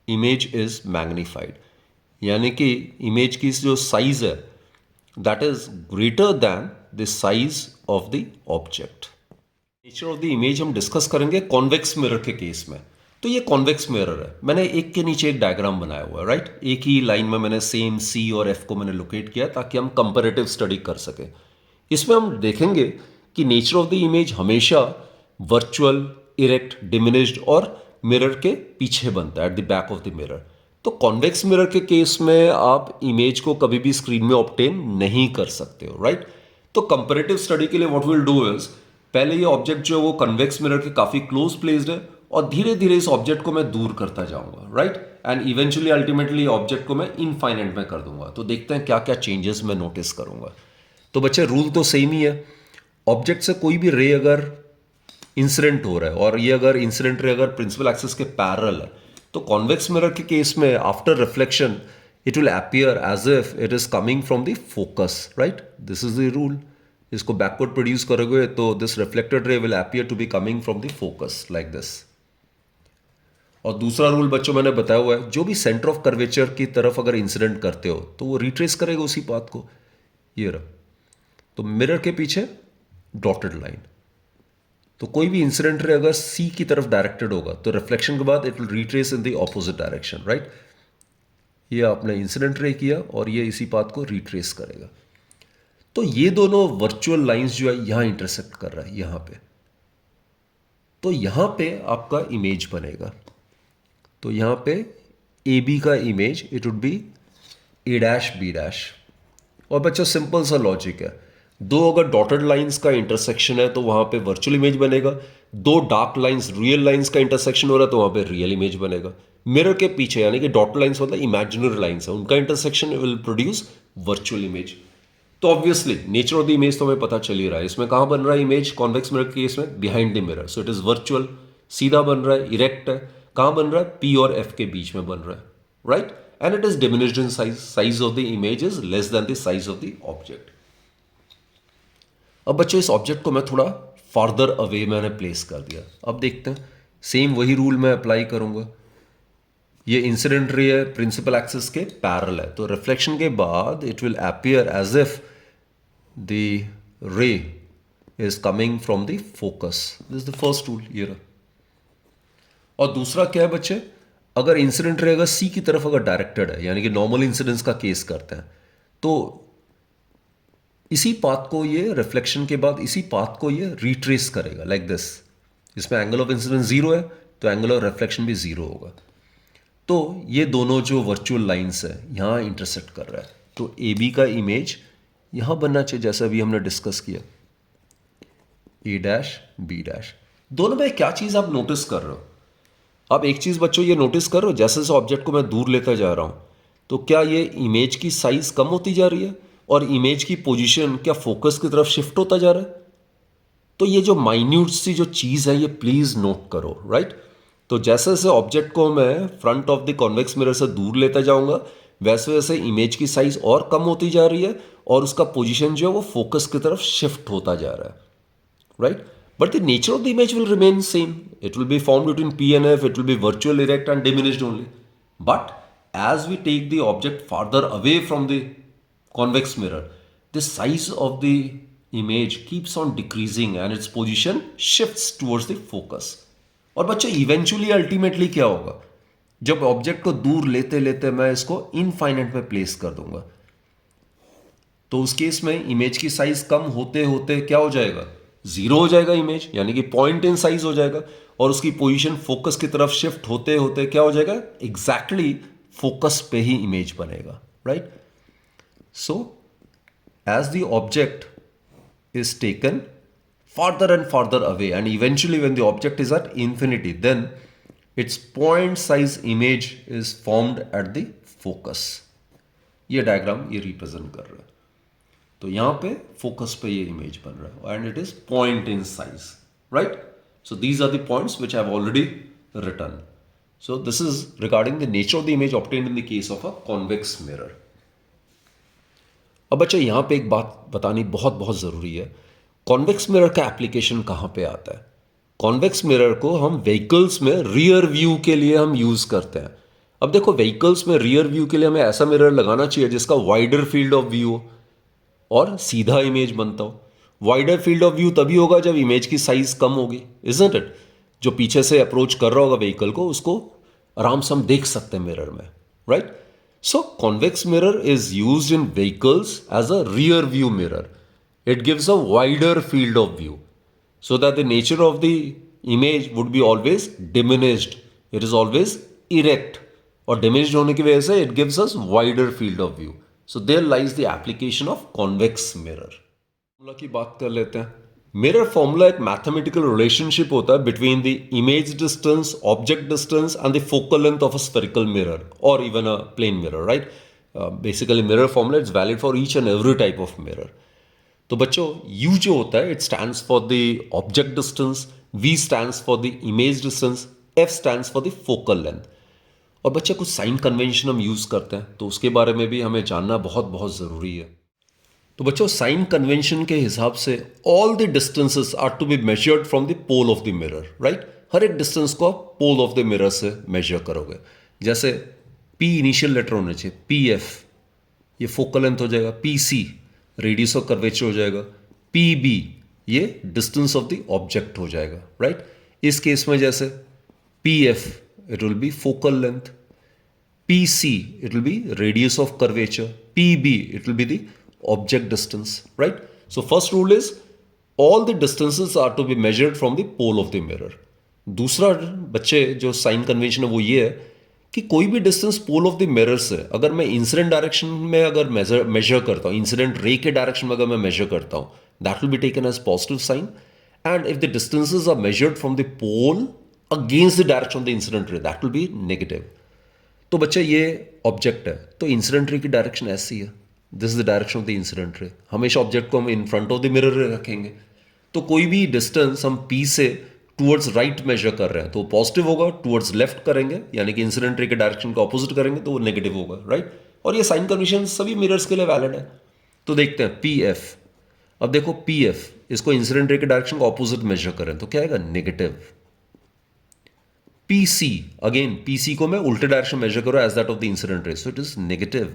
Image is magnified यानी कि इमेज की जो साइज है that is greater than the size of the object. Nature of the image हम डिस्कस करेंगे कॉन्वेक्स मिरर के केस में. तो ये कॉन्वेक्स मिरर है. मैंने एक के नीचे एक डायग्राम बनाया हुआ है, राइट. एक ही लाइन में मैंने सेम सी और एफ को मैंने लोकेट किया ताकि हम कंपैरेटिव स्टडी कर सकें. इसमें हम देखेंगे कि नेचर ऑफ द इमेज हमेशा वर्चुअल, इरेक्ट, डिमिनिश्ड और मिरर के पीछे बनता है, at the back of the mirror. तो कॉन्वेक्स मिरर के केस में आप इमेज को कभी भी स्क्रीन में ऑब्टेन नहीं कर सकते हो, राइट. तो कंपैरेटिव स्टडी के लिए व्हाट विल डू इज, पहले ये ऑब्जेक्ट जो है वो कन्वेक्स मिरर के काफी क्लोज प्लेस्ड है और धीरे धीरे इस ऑब्जेक्ट को मैं दूर करता जाऊंगा, right. And eventually ultimately object को मैं इनफाइनाइट में कर दूंगा. तो देखते हैं क्या क्या चेंजेस मैं नोटिस करूंगा. तो बच्चे रूल तो सेम ही है. ऑब्जेक्ट से कोई भी रे अगर इंसिडेंट हो रहा है और ये अगर इंसिडेंट रे अगर प्रिंसिपल एक्सिस के पैरेलल है तो कॉन्वेक्स मिरर के केस में after reflection it will appear as if it is coming from the focus, right. This is the rule. इसको बैकवर्ड प्रोड्यूस करोगे तो this reflected ray will appear to be coming from the focus like this. और दूसरा rule बच्चों मैंने बताया हुआ है, जो भी सेंटर ऑफ कर्वेचर की तरफ अगर इंसिडेंट करते हो तो वो रिट्रेस करेगा उसी पाथ को. ये रहा. तो मिरर के पीछे डॉटेड लाइन. तो कोई भी इंसिडेंट रे अगर सी की तरफ डायरेक्टेड होगा तो रिफ्लेक्शन के बाद it will retrace in the opposite direction, right. ये आपने इंसिडेंट रे किया और ये इसी पाथ को रिट्रेस करेगा. तो ये दोनों वर्चुअल लाइंस जो है यहां इंटरसेक्ट कर रहा है यहां पे. तो यहां पे आपका इमेज बनेगा. तो यहां पे ए बी का image it would be A dash B dash. और बच्चों सिंपल सा लॉजिक है. दो अगर डॉटेड लाइंस का इंटरसेक्शन है तो वहां पे वर्चुअल इमेज बनेगा. दो डार्क लाइंस रियल लाइंस का इंटरसेक्शन हो रहा है तो वहां पे रियल इमेज बनेगा. मिरर के पीछे यानी कि डॉटेड लाइंस मतलब इमेजिनरी लाइंस है, उनका intersection will produce virtual image. तो obviously nature of the image तो हमें पता चल ही रहा है. इसमें कहां बन रहा है इमेज कॉन्वेक्स मिरर के केस में? Behind the mirror. So it is virtual. सीधा बन रहा है, इरेक्ट है. कहां बन रहा है? पी और एफ के बीच में बन रहा है, right. And it is diminished in size. Size of the image is less than the size of the object. अब बच्चों इस ऑब्जेक्ट को मैं थोड़ा फार्दर अवे मैंने प्लेस कर दिया. अब देखते हैं सेम वही रूल मैं अप्लाई करूंगा. ये इंसिडेंट रे है प्रिंसिपल एक्सिस के पैरेलल है तो रिफ्लेक्शन के बाद it will appear as if the ray is coming from the focus. This is the first rule. ये रहा. और दूसरा क्या है बच्चे, अगर इंसिडेंट रे अगर सी की तरफ अगर डायरेक्टेड है यानी कि नॉर्मल इंसिडेंस का केस करते हैं तो इसी पाथ को ये रिफ्लेक्शन के बाद इसी पाथ को ये रिट्रेस करेगा लाइक दिस. इसमें एंगल ऑफ इंसिडेंस जीरो है तो एंगल ऑफ रिफ्लेक्शन भी जीरो होगा. तो ये दोनों जो वर्चुअल लाइंस है यहां इंटरसेक्ट कर रहा है. तो ए बी का इमेज यहां बनना चाहिए जैसा अभी हमने डिस्कस किया. ए डैश बी डैश. दोनों में क्या चीज आप नोटिस कर रहे हो? आप एक चीज बच्चों ये नोटिस कर रहे हो, जैसे जैसे ऑब्जेक्ट को मैं दूर लेता जा रहा हूं तो क्या ये इमेज की साइज कम होती जा रही है और इमेज की पोजीशन क्या फोकस की तरफ शिफ्ट होता जा रहा है? तो ये जो माइन्यूट सी जो चीज है ये प्लीज नोट करो, राइट. तो जैसे जैसे ऑब्जेक्ट को मैं front of the convex mirror से दूर लेता जाऊंगा वैसे वैसे इमेज की साइज और कम होती जा रही है और उसका पोजीशन जो है वो फोकस की तरफ शिफ्ट होता जा रहा है, right. But the nature of the image will remain same. It will be formed between P and F. It will be virtual, erect and diminished only. But as we take the object farther away from the convex mirror, the size of the image keeps on decreasing and its position shifts towards the focus. और बच्चों eventually ultimately क्या होगा, जब object को दूर लेते लेते मैं इसको इनफाइनाइट में प्लेस कर दूंगा तो उस केस में इमेज की साइज कम होते होते क्या हो जाएगा, जीरो हो जाएगा इमेज, यानी कि पॉइंट इन साइज हो जाएगा, और उसकी पोजीशन फोकस की तरफ शिफ्ट होते होते क्या हो जाएगा, एग्जैक्टली फोकस पे ही इमेज बनेगा, right. So as the object is taken farther and farther away, and eventually when the object is at infinity, then its point size image is formed at the focus. ये diagram ये represent कर रहा है, तो यहां पे focus पे ये इमेज बन रहा है, and it is point in size, right. So these are the points which I have already written. So this is regarding the nature of the image obtained in the case of a convex mirror. अब बच्चा यहां पे एक बात बतानी बहुत बहुत ज़रूरी है, कॉन्वेक्स मिरर का एप्लीकेशन कहां पे आता है। कॉन्वेक्स मिरर को हम व्हीकल्स में रियर व्यू के लिए हम यूज़ करते हैं। अब देखो व्हीकल्स में रियर व्यू के लिए हमें ऐसा मिरर लगाना चाहिए जिसका वाइडर फील्ड ऑफ व्यू हो और सीधा इमेज बनता हो। वाइडर फील्ड ऑफ व्यू तभी होगा जब इमेज की साइज कम होगी, इजंट इट। जो पीछे से अप्रोच कर रहा होगा व्हीकल को, उसको आराम से हम देख सकते हैं मिरर में, right. So convex mirror is used in vehicles as a rear view mirror. It gives a wider field of view so that the nature of the image would be always diminished. It is always erect, और diminished होने की वजह से it gives us wider field of view. So there lies the application of convex mirror. Formula की बात कर लेते हैं। मिरर फॉर्मूला एक मैथमेटिकल रिलेशनशिप होता है between the image distance, object distance and the focal length of a spherical mirror और even a plane mirror, right. Basically mirror formula it's valid for each and every type of mirror. तो बच्चों U जो होता है it stands for the object distance, V stands for the image distance, F stands for the focal length. और बच्चे कुछ sign convention हम use करते हैं, तो उसके बारे में भी हमें जानना बहुत बहुत जरूरी है। तो बच्चों साइन कन्वेंशन के हिसाब से all the distances are to be measured from the pole of the mirror, right. हर एक डिस्टेंस को आप पोल ऑफ द मिरर से मेजर करोगे। जैसे पी इनिशियल लेटर होने चाहिए, पी एफ ये फोकल लेंथ हो जाएगा, P C radius of curvature हो जाएगा, पी बी ये डिस्टेंस ऑफ द ऑब्जेक्ट हो जाएगा, राइट। इस केस में जैसे P F it will be focal length, P see it will B radius of curvature, P B it will be the object distance, right? So first rule is all the distances are to be measured from the pole of the mirror. दूसरा बच्चे जो sign convention है वो ये है कि कोई भी distance pole of the mirror से अगर मैं इंसिडेंट डायरेक्शन में अगर मेजर करता हूँ, इंसिडेंट रे के डायरेक्शन में अगर मैं मेजर करता हूँ, that will be taken as positive sign, and if the distances are measured from the pole against the direction of the incident ray, that will be negative. तो बच्चा ये object है, तो इंसिडेंट रे की डायरेक्शन ऐसी है, this is the direction of the incident रे। हमेशा ऑब्जेक्ट को हम in front of the mirror रखेंगे, तो कोई भी डिस्टेंस हम पी से टूवर्ड्स राइट मेजर कर रहे हैं तो पॉजिटिव होगा, टूवर्ड्स लेफ्ट करेंगे यानी कि इंसिडेंट रे के डायरेक्शन का ऑपोजिट करेंगे तो वो नेगेटिव होगा, राइट। और ये साइन कन्वेंशन सभी मिरर्स के लिए वैलिड है। तो देखते हैं पी एफ। अब देखो पी एफ, इसको इंसिडेंट रे के डायरेक्शन का ऑपोजिट मेजर करें तो क्या आएगा, negative. P C, again P C को मैं उल्टे डायरेक्शन मेजर करूँ as that of the incident ray, so it is negative.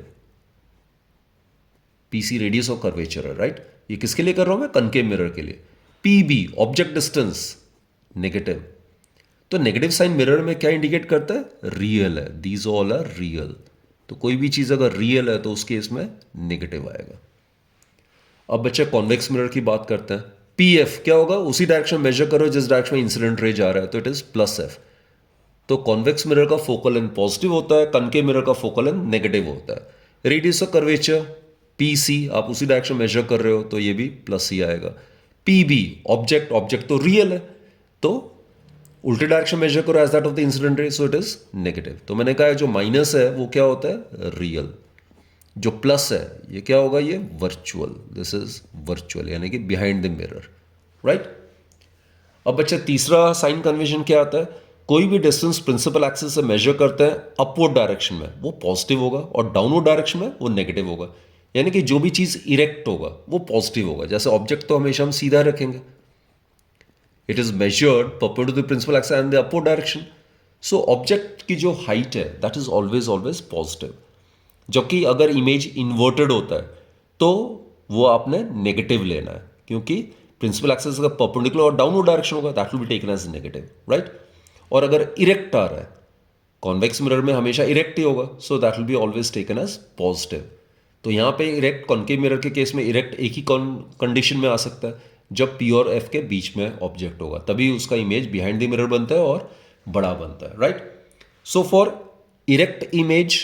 PC radius of curvature है, राइट। ये किसके लिए कर रहा हूं मैं, कनकेव मिरर के लिए। पीबी ऑब्जेक्ट डिस्टेंस नेगेटिव, तो नेगेटिव साइन मिरर में क्या इंडिकेट करता है, रियल है, दीज ऑल आर रियल। तो कोई भी चीज अगर रियल है तो उस केस में नेगेटिव आएगा। अब बच्चा कॉन्वेक्स मिरर की बात करते हैं। पी एफ क्या होगा, उसी डायरेक्शन मेजर करो जिस डायरेक्शन में इंसिडेंट रे जा रहा है, तो इट इज प्लस एफ। तो कॉन्वेक्स मिरर का फोकल लेंथ पॉजिटिव होता है, कनकेव मिरर का फोकल लेंथ नेगेटिव होता है। Radius of curvature P C, आप उसी डायरेक्शन मेजर कर रहे हो तो ये भी प्लस ही आएगा। पी बी ऑब्जेक्ट तो रियल है, तो उल्टे डायरेक्शन मेजर करो as that of the incident ray, so it is negative. तो मैंने कहा जो माइनस है वो क्या होता है, रियल। जो प्लस है ये क्या होगा, ये वर्चुअल, दिस इज वर्चुअल यानी कि बिहाइंड द मिरर, राइट। अब बच्चा तीसरा साइन कन्वेंशन क्या आता है, कोई भी डिस्टेंस प्रिंसिपल एक्सिस से मेजर करते हैं अपवर्ड डायरेक्शन में वो पॉजिटिव होगा और डाउनवर्ड डायरेक्शन में वो नेगेटिव होगा। यानी कि जो भी चीज इरेक्ट होगा वो पॉजिटिव होगा। जैसे ऑब्जेक्ट तो हमेशा हम सीधा रखेंगे, it is measured perpendicular to the principal axis and the upward direction, so object की जो हाइट है that is always always positive. जबकि अगर इमेज इन्वर्टेड होता है तो वो आपने नेगेटिव लेना है, क्योंकि प्रिंसिपल एक्सिस का परपेंडिकुलर और डाउनवर्ड डायरेक्शन होगा, that will be taken as negative, right. और अगर इरेक्ट आ रहा है, कॉन्वेक्स मिरर में हमेशा इरेक्ट ही होगा, so that will be always taken as positive. तो यहाँ पे इरेक्ट कॉन्केव मिरर के केस में इरेक्ट एक ही कंडीशन में आ सकता है, जब पी और एफ के बीच में ऑब्जेक्ट होगा, तभी उसका इमेज बिहाइंड द मिरर बनता है और बड़ा बनता है, right. So for erect image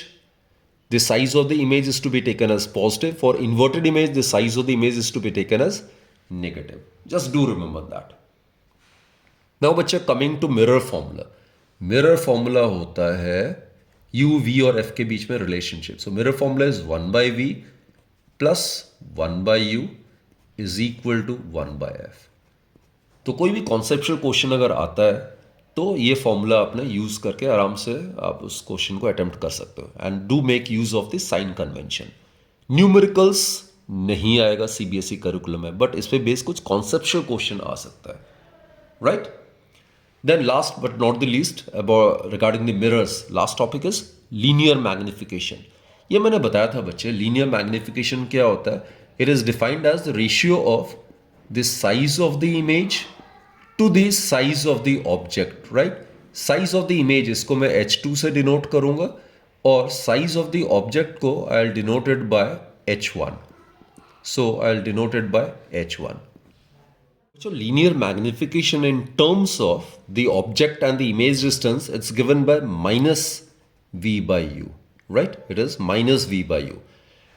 the size of the image is to be taken as positive. For inverted image, the size of the image is to be taken as negative. Just do remember that. Now बच्चे coming to mirror formula. Mirror formula होता है u, v और f के बीच में relationship. So mirror formula is 1 by v plus 1 by u is equal to 1 by f. तो कोई भी conceptual question अगर आता है तो ये फॉर्मूला आपने यूज करके आराम से आप उस क्वेश्चन को अटेम्प्ट कर सकते हो and do make use of the sign convention. Numericals नहीं आएगा सीबीएसई करिकुलम में, बट इस पे बेस कुछ कॉन्सेप्चुअल क्वेश्चन आ सकता है, right. Then last but not the least about regarding the mirrors, last topic is linear magnification. ये मैंने बताया था बच्चे, लीनियर मैग्निफिकेशन क्या होता है। It is defined as the ratio of the size of the image to the size of the object, right? Size of the image इसको मैं h2 से डिनोट करूंगा और size of the object को I'll denote it by h1. So I'll denote it by h1. So linear magnification in terms of the object and the image distance, it's given by minus v by u, right? It is minus v by u.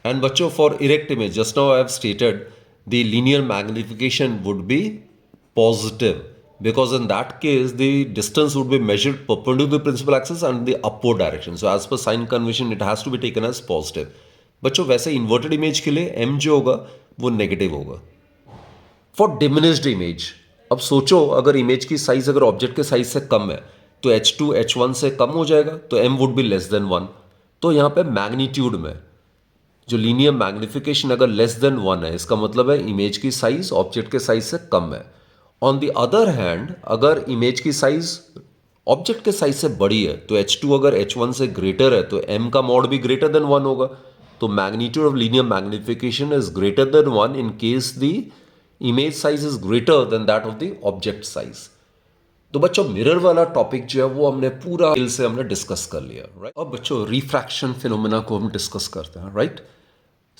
And बच्चों for erect image, just now I have stated the linear magnification would be positive, because in that case the distance would be measured perpendicular to the principal axis and the upward direction. So as per sign convention it has to be taken as positive. बच्चों वैसे inverted image के लिए m जो होगा वो negative होगा। For diminished image, अब सोचो अगर इमेज की साइज अगर ऑब्जेक्ट के साइज से कम है तो h2 h1 से कम हो जाएगा, तो m would be less than 1। तो यहाँ पे मैग्नीट्यूड में जो लीनियर मैग्निफिकेशन अगर लेस देन 1 है, इसका मतलब है इमेज की साइज ऑब्जेक्ट के साइज से कम है। ऑन द अदर हैंड अगर इमेज की साइज ऑब्जेक्ट के साइज से बड़ी है तो h2 अगर h1 से ग्रेटर है तो m का मॉड भी ग्रेटर देन 1 होगा। तो magnitude of linear magnification is greater then 1 in case the image size is greater then that of the object size. तो बच्चों मिरर वाला टॉपिक जो है वो हमने पूरा डिटेल से हमने डिस्कस कर लिया, राइट। अब बच्चों रिफ्रैक्शन फिनोमेना को हम डिस्कस करते हैं, राइट।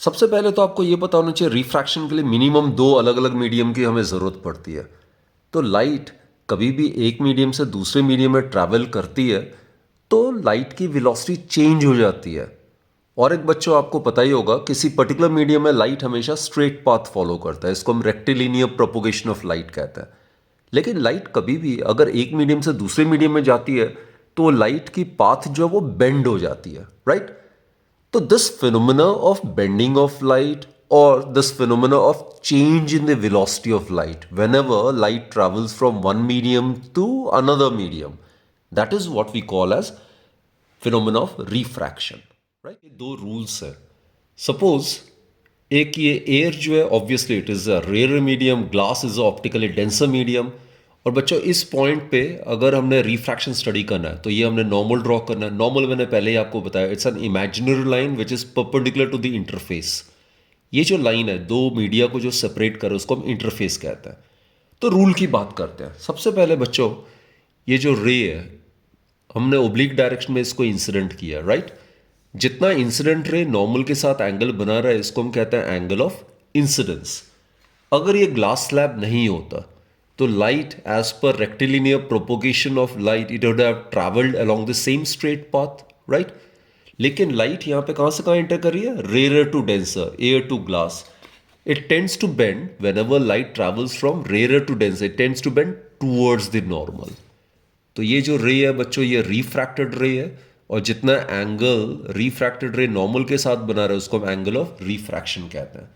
सबसे पहले तो आपको ये पता होना चाहिए रिफ्रैक्शन के लिए मिनिमम 2 अलग अलग मीडियम की हमें ज़रूरत पड़ती है। तो लाइट कभी भी एक मीडियम से दूसरे मीडियम में ट्रैवल करती है तो लाइट की वेलोसिटी चेंज हो जाती है। और एक बच्चों आपको पता ही होगा किसी पर्टिकुलर मीडियम में लाइट हमेशा स्ट्रेट पाथ फॉलो करता है, इसको हम रेक्टिलिनियर प्रोपोगेशन ऑफ लाइट कहते हैं। लेकिन लाइट कभी भी अगर एक मीडियम से दूसरे मीडियम में जाती है तो लाइट की पाथ जो है वो बेंड हो जाती है, राइट। तो this phenomena of bending of light or this phenomena of change in the velocity of light whenever light travels from one medium to another medium, that is what we call as phenomena of refraction, right। दो rules है। suppose एक ये air जो है obviously it is a rarer medium, glass is a optically denser medium। और बच्चों इस point पे अगर हमने रिफ्रैक्शन स्टडी करना है तो ये हमने नॉर्मल ड्रॉ करना है। नॉर्मल मैंने पहले ही आपको बताया, it's an imaginary line which is perpendicular to the interface. ये जो लाइन है दो मीडिया को जो सेपरेट करे उसको हम इंटरफेस कहते हैं। तो रूल की बात करते हैं। सबसे पहले बच्चों ये जो रे है हमने ओब्लिक डायरेक्शन में इसको इंसिडेंट किया, राइट। जितना इंसिडेंट रे नॉर्मल के साथ एंगल बना रहा है इसको हम कहते हैं एंगल ऑफ इंसिडेंस। अगर ये ग्लास स्लैब नहीं होता तो light as per rectilinear propagation of light it would have travelled along the same straight path, right. लेकिन लाइट यहां पे कहां से कहां एंटर कर रही है, rarer to denser, air to glass. It tends to bend whenever light travels from rarer to denser, it tends to bend towards the normal. तो ये जो रे है बच्चों ये रिफ्रैक्टेड रे है, और जितना एंगल रिफ्रैक्टेड रे नॉर्मल के साथ बना रहा है उसको हम एंगल ऑफ रिफ्रैक्शन कहते हैं।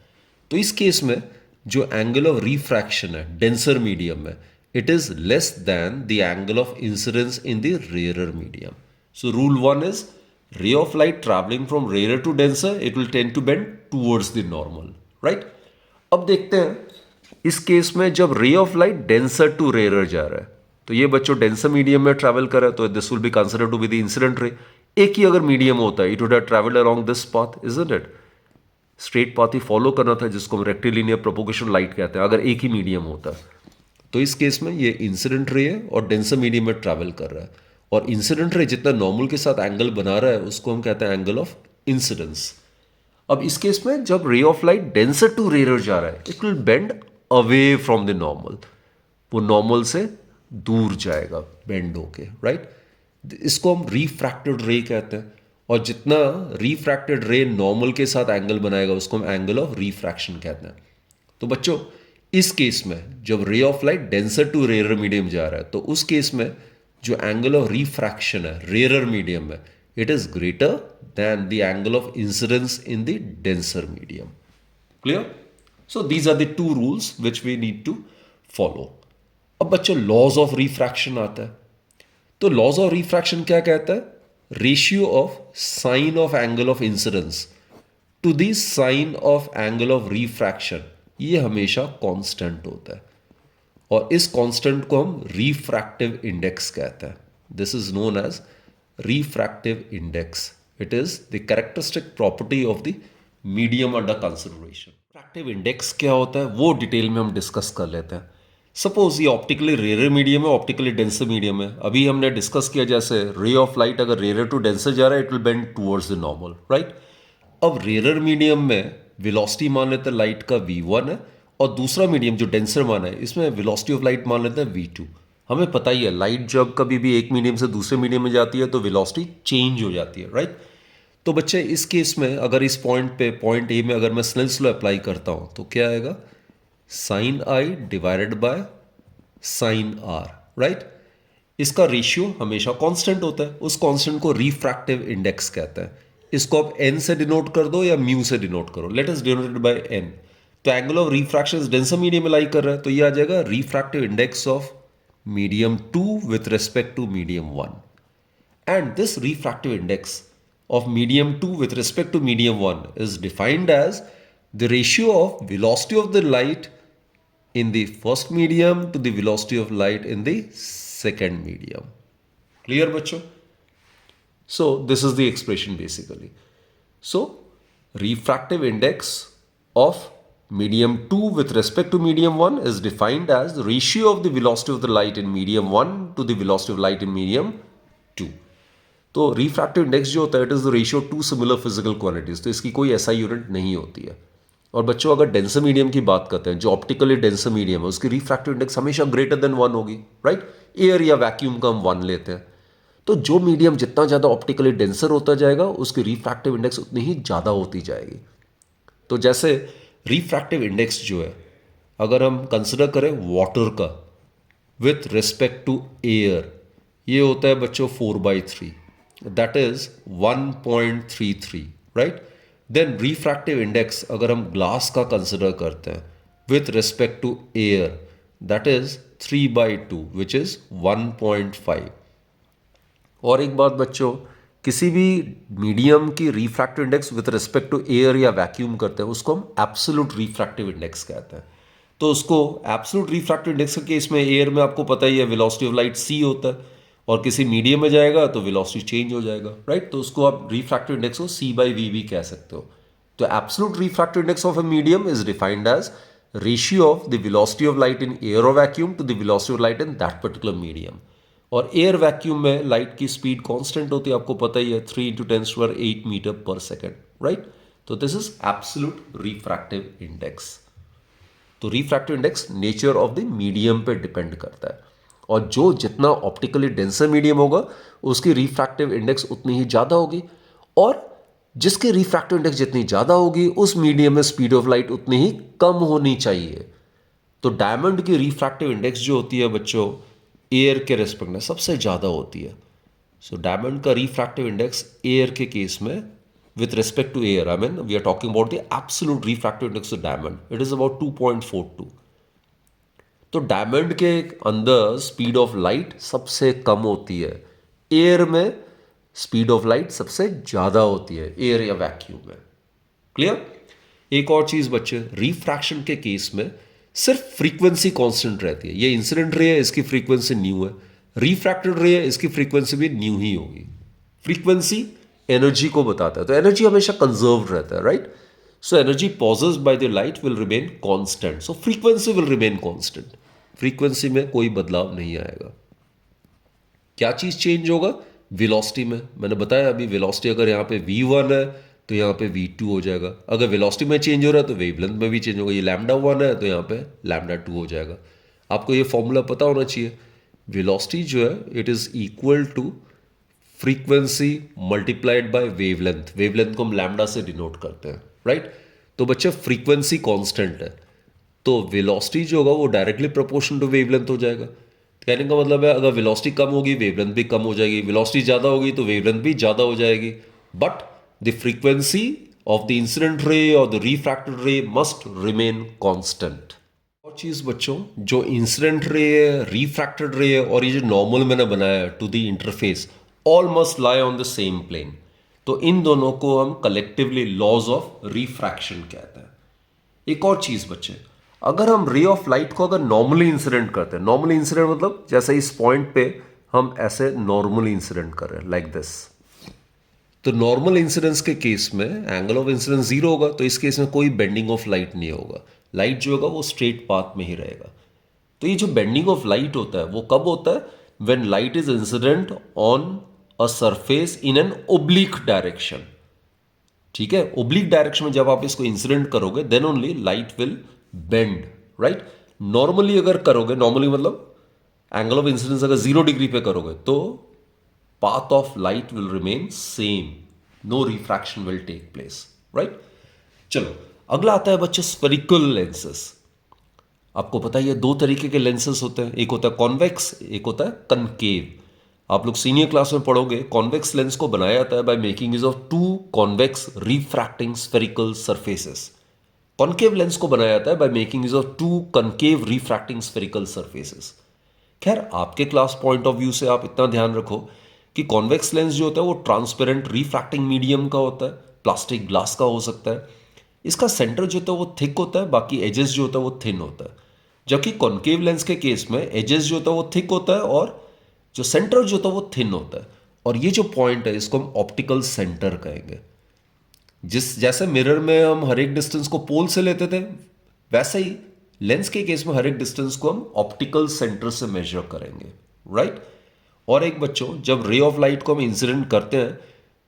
तो इस केस में जो एंगल ऑफ रिफ्रैक्शन है डेंसर मीडियम में it is less than the angle of incidence in the rarer medium. So rule 1 is ray of light traveling from rarer to denser it will tend to bend towards the normal, right। अब देखते हैं इस case में जब ray of light denser to rarer जा रहा है तो ये बच्चों डेंसर मीडियम में ट्रैवल कर रहा है तो this will be considered to be the incident ray. एक ही अगर मीडियम होता है it would have travelled along this path, isn't it. Straight path ही फॉलो करना था जिसको हम रेक्टिलिनियर प्रोपोगेशन लाइट कहते हैं अगर एक ही मीडियम होता। तो इस केस में ये इंसिडेंट रे है और डेंसर मीडियम में ट्रैवल कर रहा है, और इंसिडेंट रे जितना नॉर्मल के साथ एंगल बना रहा है उसको हम कहते हैं एंगल ऑफ इंसिडेंस। अब इस केस में जब ray of light denser to rarer जा रहा है, it will bend away from the normal, वो नॉर्मल से दूर जाएगा बेंड होके, राइट। इसको हम रिफ्रैक्टेड रे कहते हैं, और जितना रिफ्रैक्टेड रे नॉर्मल के साथ एंगल बनाएगा उसको हम एंगल ऑफ रिफ्रैक्शन कहते हैं। तो बच्चों इस केस में जब ray of light denser to rarer medium जा रहा है, तो उस केस में जो एंगल ऑफ रिफ्रैक्शन है रेयर मीडियम में, it is greater than the angle of incidence in the denser medium. Clear? So these are the two rules which we need to follow. अब बच्चों लॉज ऑफ रिफ्रैक्शन आता है, तो laws of refraction क्या कहता है? Ratio of sine of angle of incidence to the sine of angle of refraction, ये हमेशा कांस्टेंट होता है, और इस कांस्टेंट को हम रिफ्रैक्टिव इंडेक्स कहते हैं। This is known as refractive index. It is the characteristic property of the medium under consideration. Refractive index क्या होता है वो डिटेल में हम डिस्कस कर लेते हैं। सपोज ये ऑप्टिकली रेयर मीडियम है, ऑप्टिकली डेंसर मीडियम है। अभी हमने डिस्कस किया जैसे रे ऑफ लाइट अगर रेयर टू डेंसर जा रहा है, it will bend towards the normal, right. अब रेयर मीडियम में वेलोसिटी मान लेते हैं लाइट का v1 है, और दूसरा मीडियम जो डेंसर माना है इसमें वेलोसिटी ऑफ लाइट मान लेते हैं v2। हमें पता ही है लाइट जब कभी भी एक मीडियम से दूसरे मीडियम में जाती है तो वेलोसिटी चेंज हो जाती है, राइट। तो बच्चे इस केस में अगर इस पॉइंट पे पॉइंट ए में अगर मैं स्नेल्स लॉ अप्लाई करता हूं तो क्या आएगा? Sine I divided by sine R, right. इसका रेशियो हमेशा कांस्टेंट होता है, उस कांस्टेंट को रिफ्रैक्टिव इंडेक्स कहते हैं। इसको आप n से डिनोट कर दो या म्यू से डिनोट करो, let us denoted by n। तो angle of refraction denser medium में लाई कर रहा है, तो ये आ जाएगा refractive index of medium 2 with respect to medium 1, and this refractive index of medium 2 with respect to medium 1 is defined as the ratio of velocity of the light in the first medium to the velocity of light in the second medium. Clear bachcho? So this is the expression basically. So refractive index of medium 2 with respect to medium 1 is defined as the ratio of the velocity of the light in medium 1 to the velocity of light in medium 2. तो refractive index जो होता है it is the ratio two similar physical quantities, तो इसकी कोई ऐसा unit नहीं होती है। और बच्चों अगर डेंसर मीडियम की बात करते हैं, जो ऑप्टिकली डेंसर मीडियम है उसकी रिफ्रैक्टिव इंडेक्स हमेशा ग्रेटर देन 1 होगी, राइट। एयर या वैक्यूम का हम 1 लेते हैं, तो जो मीडियम जितना ज़्यादा ऑप्टिकली डेंसर होता जाएगा उसकी रिफ्रैक्टिव इंडेक्स उतनी ही ज़्यादा होती जाएगी। तो जैसे रिफ्रैक्टिव इंडेक्स जो है अगर हम कंसिडर करें वाटर का विथ रिस्पेक्ट टू एयर, ये होता है बच्चों 4/3, that is 1.33, right? Then refractive index अगर हम ग्लास का कंसिडर करते हैं with respect to air, that is 3/2 which is 1.5। और एक बात बच्चों, किसी भी मीडियम की refractive index with respect to air या वैक्यूम करते हैं उसको हम एब्सोल्यूट रिफ्रैक्टिव इंडेक्स कहते हैं। तो उसको एब्सोल्यूट रिफ्रैक्टिव इंडेक्स के केस में एयर में आपको पता ही है वेलोसिटी ऑफ लाइट c होता है, और किसी मीडियम में जाएगा तो वेलोसिटी चेंज हो जाएगा, राइट। तो उसको आप रिफ्रैक्टिव इंडेक्स को c/v भी कह सकते हो। तो absolute refractive index of a medium is defined as ratio of the velocity of light in air और vacuum to the velocity of light in that particular medium. और एयर वैक्यूम में light की speed constant होती है, आपको पता ही है 3 × 10⁸ मीटर पर सेकेंड, राइट। तो this is absolute refractive index. तो refractive index nature of the medium पे डिपेंड करता है, और जो जितना ऑप्टिकली डेंसर मीडियम होगा उसकी रिफ्रैक्टिव इंडेक्स उतनी ही ज़्यादा होगी, और जिसकी रिफ्रैक्टिव इंडेक्स जितनी ज़्यादा होगी उस मीडियम में स्पीड ऑफ लाइट उतनी ही कम होनी चाहिए। तो डायमंड की रिफ्रैक्टिव इंडेक्स जो होती है बच्चों एयर के रेस्पेक्ट में सबसे ज़्यादा होती है। सो डायमंड का रिफ्रैक्टिव इंडेक्स एयर के केस में with respect to air, I mean we are talking about the absolute refractive index of diamond, it is about 2.42। तो डायमंड के अंदर स्पीड ऑफ लाइट सबसे कम होती है, एयर में स्पीड ऑफ लाइट सबसे ज़्यादा होती है, एयर या वैक्यूम में। क्लियर? एक और चीज़ बच्चे, रिफ्रैक्शन के केस में सिर्फ फ्रीक्वेंसी कांस्टेंट रहती है। ये इंसिडेंट रे है, इसकी फ्रीक्वेंसी न्यू है, रिफ्रैक्टेड रे है, इसकी फ्रीक्वेंसी भी न्यू ही होगी। फ्रीक्वेंसी एनर्जी को बताता है, तो एनर्जी हमेशा कंजर्व रहता है, right. So energy possessed by the light will remain constant, so frequency will remain constant. Frequency में कोई बदलाव नहीं आएगा। क्या चीज चेंज होगा? वेलोसिटी में। मैंने बताया अभी वेलोसिटी अगर यहाँ पे v1 है तो यहाँ पे v2 हो जाएगा। अगर वेलोसिटी में चेंज हो रहा है तो वेवलेंथ में भी चेंज होगा। ये λ1 है तो यहाँ पे λ2 हो जाएगा। आपको ये फॉर्मूला पता होना चाहिए। वेलोसिटी जो है it is equal to frequency multiplied by wavelength. Wavelength को हम लैम्डा से डिनोट करते हैं, राइट। तो बच्चे फ्रीक्वेंसी कांस्टेंट है तो वेलोसिटी जो होगा वो डायरेक्टली प्रोपोर्शनल टू वेवलेंथ हो जाएगा। कहने का मतलब है अगर वेलोसिटी कम होगी वेवलेंथ भी कम हो जाएगी, वेलोसिटी ज़्यादा होगी तो वेवलेंथ भी ज़्यादा हो जाएगी। But the frequency of the incident ray और the refracted ray must remain constant. और चीज़ बच्चों, जो इंसिडेंट रे है, रिफ्रैक्टेड रे है और ये जो नॉर्मल मैंने बनाया है to the interface, all must lie on the same plane. तो इन दोनों को हम कलेक्टिवली लॉज ऑफ रिफ्रैक्शन कहते हैं। एक और चीज़ बच्चे, अगर हम रे ऑफ लाइट को अगर नॉर्मली इंसिडेंट करते हैं, नॉर्मली इंसिडेंट मतलब जैसे इस पॉइंट पे हम ऐसे नॉर्मली इंसिडेंट कर रहे हैं लाइक दिस, तो नॉर्मल इंसिडेंस के केस में एंगल ऑफ इंसिडेंस जीरो होगा। तो इस केस में कोई बेंडिंग ऑफ लाइट नहीं होगा, लाइट जो होगा वो स्ट्रेट पाथ में ही रहेगा। तो ये जो बेंडिंग ऑफ लाइट होता है वो कब होता है? When light is incident on a surface in an oblique direction. ठीक है, ओब्लिक डायरेक्शन में जब आप इसको इंसिडेंट करोगे then only light will bend, right. Normally अगर करोगे, नॉर्मली मतलब एंगल ऑफ इंसिडेंस अगर 0 डिग्री पे करोगे तो path of light will remain same, no refraction will take place, right। चलो अगला आता है बच्चे स्फेरिकल लेंसेस। आपको पता है ये दो तरीके के लेंसेस होते हैं, एक होता है कॉन्वेक्स, एक होता है कनकेव। आप लोग सीनियर क्लास में पढ़ोगे कॉन्वेक्स लेंस को बनाया जाता है by making use of two convex refracting spherical surfaces. Concave lens को बनाया जाता है by making use of two concave refracting spherical surfaces. खैर आपके क्लास पॉइंट ऑफ व्यू से आप इतना ध्यान रखो कि कॉन्वेक्स लेंस जो होता है वो ट्रांसपेरेंट रिफ्रैक्टिंग मीडियम का होता है, प्लास्टिक ग्लास का हो सकता है। इसका सेंटर जो होता है वो थिक होता है, बाकी एजेस जो होता है वो थिन होता है। जबकि कॉन्केव लेंस के केस में एजेस जो होता है वो थिक होता है और जो सेंटर जो होता है वो थिन होता है। और ये जो पॉइंट है इसको हम ऑप्टिकल सेंटर कहेंगे। जैसे मिरर में हम हर एक डिस्टेंस को पोल से लेते थे, वैसे ही लेंस के केस में हर एक डिस्टेंस को हम ऑप्टिकल सेंटर से मेजर करेंगे, राइट। और एक बच्चों, जब रे ऑफ लाइट को हम इंसिडेंट करते हैं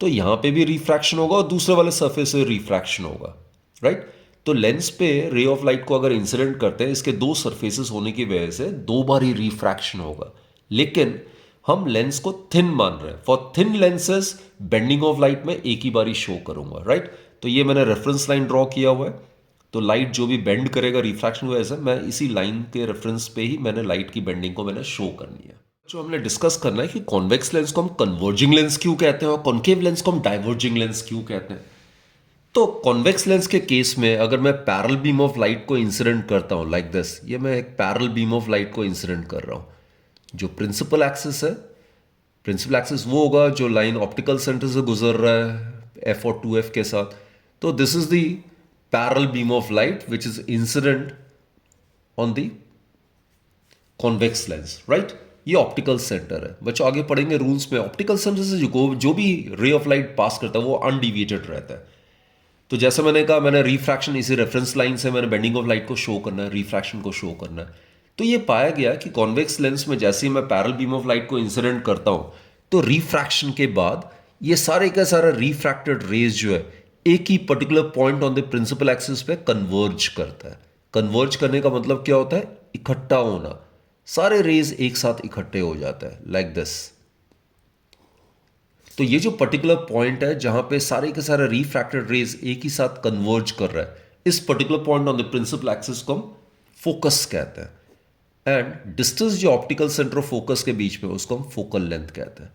तो यहां पे भी रिफ्रैक्शन होगा और दूसरे वाले सरफेस से रिफ्रैक्शन होगा, राइट। तो लेंस पे रे ऑफ लाइट को अगर इंसिडेंट करते हैं, इसके दो सरफेसेस होने की वजह से दो बार ही रिफ्रैक्शन होगा। लेकिन हम लेंस को थिन मान रहे हैं। For thin lenses bending of light में एक ही बार ही शो करूंगा, राइट। तो ये मैंने रेफरेंस लाइन ड्रॉ किया हुआ है। तो लाइट जो भी बेंड करेगा रिफ्रैक्शन की वजह से, मैं इसी लाइन के रेफरेंस पे ही मैंने लाइट की बेंडिंग को मैंने शो करनी है। जो हमने डिस्कस करना है कि कॉन्वेक्स लेंस को हम कन्वर्जिंग लेंस क्यों कहते हैं और कॉन्केव लेंस को हम डाइवर्जिंग लेंस क्यों कहते हैं। तो कॉन्वेक्स लेंस के केस में अगर मैं पैरेलल बीम ऑफ लाइट को इंसिडेंट करता हूं लाइक दिस, ये मैं एक पैरेलल बीम ऑफ लाइट को इंसिडेंट कर रहा हूं। जो प्रिंसिपल एक्सिस है, प्रिंसिपल एक्सिस वो होगा जो लाइन ऑप्टिकल सेंटर से गुजर रहा है एफ और 2f के साथ। तो this is the parallel beam of light which is incident on the convex lens, right. ये ऑप्टिकल सेंटर है। बच्चों आगे पढ़ेंगे रूल्स में, ऑप्टिकल सेंटर से जो भी रे ऑफ लाइट पास करता है वो अनडिविएटेड रहता है। तो जैसे मैंने कहा, मैंने रिफ्रैक्शन इसी रेफरेंस लाइन से मैंने बेंडिंग ऑफ लाइट को शो करना है, रिफ्रैक्शन को शो करना है। तो ये पाया गया कि कॉन्वेक्स लेंस में जैसे ही मैं पैरेलल बीम ऑफ लाइट को इंसिडेंट करता हूं तो रिफ्रैक्शन के बाद ये सारे का सारा रिफ्रैक्टेड रेज जो है एक ही particular point on the principal axis पे कन्वर्ज करता है। कन्वर्ज करने का मतलब क्या होता है? इकट्ठा होना। सारे रेज एक साथ इकट्ठे हो जाता है लाइक दिस। तो ये जो पर्टिकुलर पॉइंट है जहां पे सारे के सारे रिफ्रैक्टेड रेज एक ही साथ कन्वर्ज कर रहा है, इस particular point on the principal axis को हम फोकस कहते हैं। एंड डिस्टेंस जो ऑप्टिकल सेंटर ऑफ फोकस के बीच में उसको हम फोकल लेंथ कहते हैं।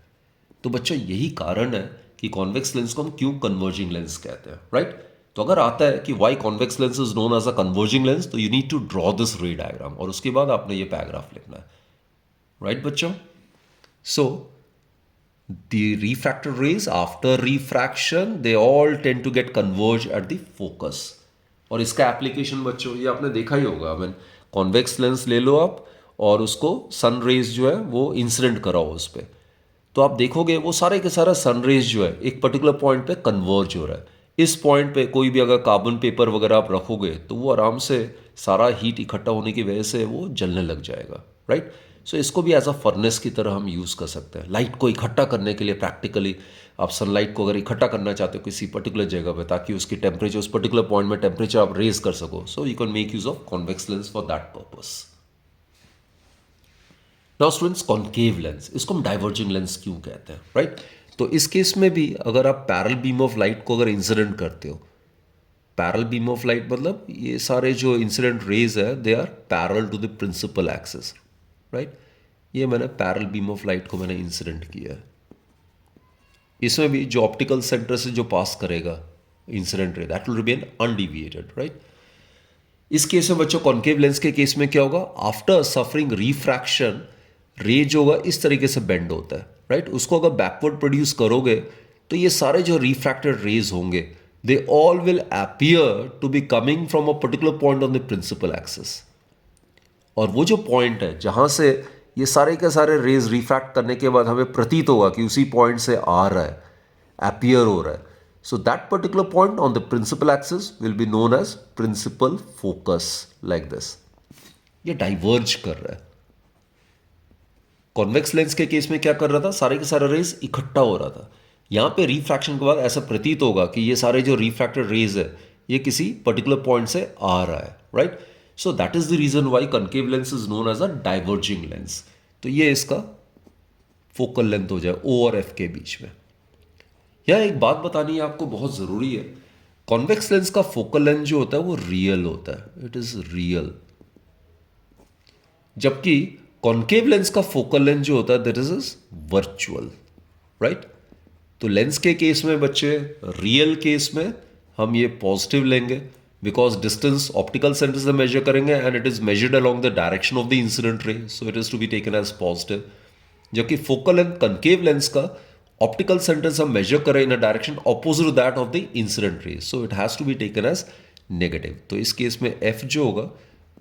तो बच्चों यही कारण है कि कॉन्वेक्स लेंस को हम क्यों कन्वर्जिंग लेंस कहते हैं, राइट। तो अगर आता है कि why convex lens is known as a converging lens, तो you need to draw this ray diagram और उसके बाद आपने ये पैराग्राफ लिखना है, राइट बच्चों। सो the refracted rays after refraction they all tend to get converge at the focus। और इसका एप्लीकेशन बच्चों ये आपने देखा ही होगा। मैं कॉन्वेक्स लेंस ले लो आप और उसको सन रेज जो है वो इंसिडेंट कराओ उस पर, तो आप देखोगे वो सारे के सारा सन रेज जो है एक पर्टिकुलर पॉइंट पे कन्वर्ज हो रहा है। इस पॉइंट पे कोई भी अगर कार्बन पेपर वगैरह आप रखोगे तो वो आराम से सारा हीट इकट्ठा होने की वजह से वो जलने लग जाएगा, राइट। सो इसको भी एज अ फर्नेस की तरह हम यूज़ कर सकते हैं लाइट को इकट्ठा करने के लिए। प्रैक्टिकली आप सनलाइट को अगर इकट्ठा करना चाहते हो किसी पर्टिकुलर जगह पे ताकि उसकी टेम्परेचर उस पर्टिकुलर पॉइंट में टेम्परेचर आप रेज कर सको, so you can make use of convex lens for that purpose. Now students, concave lens, इसको हम डाइवर्जिंग लेंस क्यों कहते हैं, राइट? तो इस केस में भी अगर आप पैरेलल बीम ऑफ लाइट को अगर इंसिडेंट करते हो, पैरेलल बीम ऑफ लाइट मतलब ये सारे जो इंसिडेंट रेज है they are parallel to the principal axis, right? ये मैंने पैरेलल बीम ऑफ लाइट को मैंने इंसिडेंट किया है। इसमें भी जो ऑप्टिकल सेंटर से जो पास करेगा incident ray that will remain undeviated, right? इस केस में बच्चों कॉन्केव लेंस के केस में क्या होगा, आफ्टर सफरिंग रिफ्रैक्शन रे जो होगा इस तरीके से बेंड होता है, राइट? उसको अगर बैकवर्ड प्रोड्यूस करोगे तो ये सारे जो रिफ्रैक्टेड रेज होंगे they all will appear to be coming from a particular point on the principal axis. और वो जो पॉइंट है जहां से ये सारे के सारे रेज रिफ्रैक्ट करने के बाद हमें प्रतीत होगा कि उसी पॉइंट से आ रहा है, अपीयर हो रहा है, so that particular point on the principal axis will be known as principal focus, like this. ये डाइवर्ज कर रहा है। कॉन्वेक्स लेंस के केस में क्या कर रहा था, सारे के सारे रेज इकट्ठा हो रहा था। यहां पे रिफ्रैक्शन के बाद ऐसा प्रतीत होगा कि ये सारे जो रिफ्रैक्टेड रेज है ये किसी पर्टिकुलर पॉइंट से आ रहा है, right? So that is the reason why concave lens is known as a diverging lens. तो ये इसका फोकल लेंथ हो जाए ओ और एफ के बीच में। यह एक बात बतानी है आपको, बहुत जरूरी है। कॉन्वेक्स लेंस का फोकल लेंथ जो होता है वो रियल होता है, इट इज रियल, जबकि कॉन्केव लेंस का फोकल लेंथ जो होता है दैट इज वर्चुअल, राइट? तो लेंस के केस में बच्चे, रियल केस में हम ये पॉजिटिव लेंगे बिकॉज डिस्टेंस ऑप्टिकल सेंटर से मेजर करेंगे and it is measured along the direction of the incident ray, so it is to be taken as positive. जबकि फोकल लेंथ कॉन्केव लेंस का optical centre से हम measure करें in a direction opposite to that of the incident ray, so it has to be taken as negative. तो इस case में F जो होगा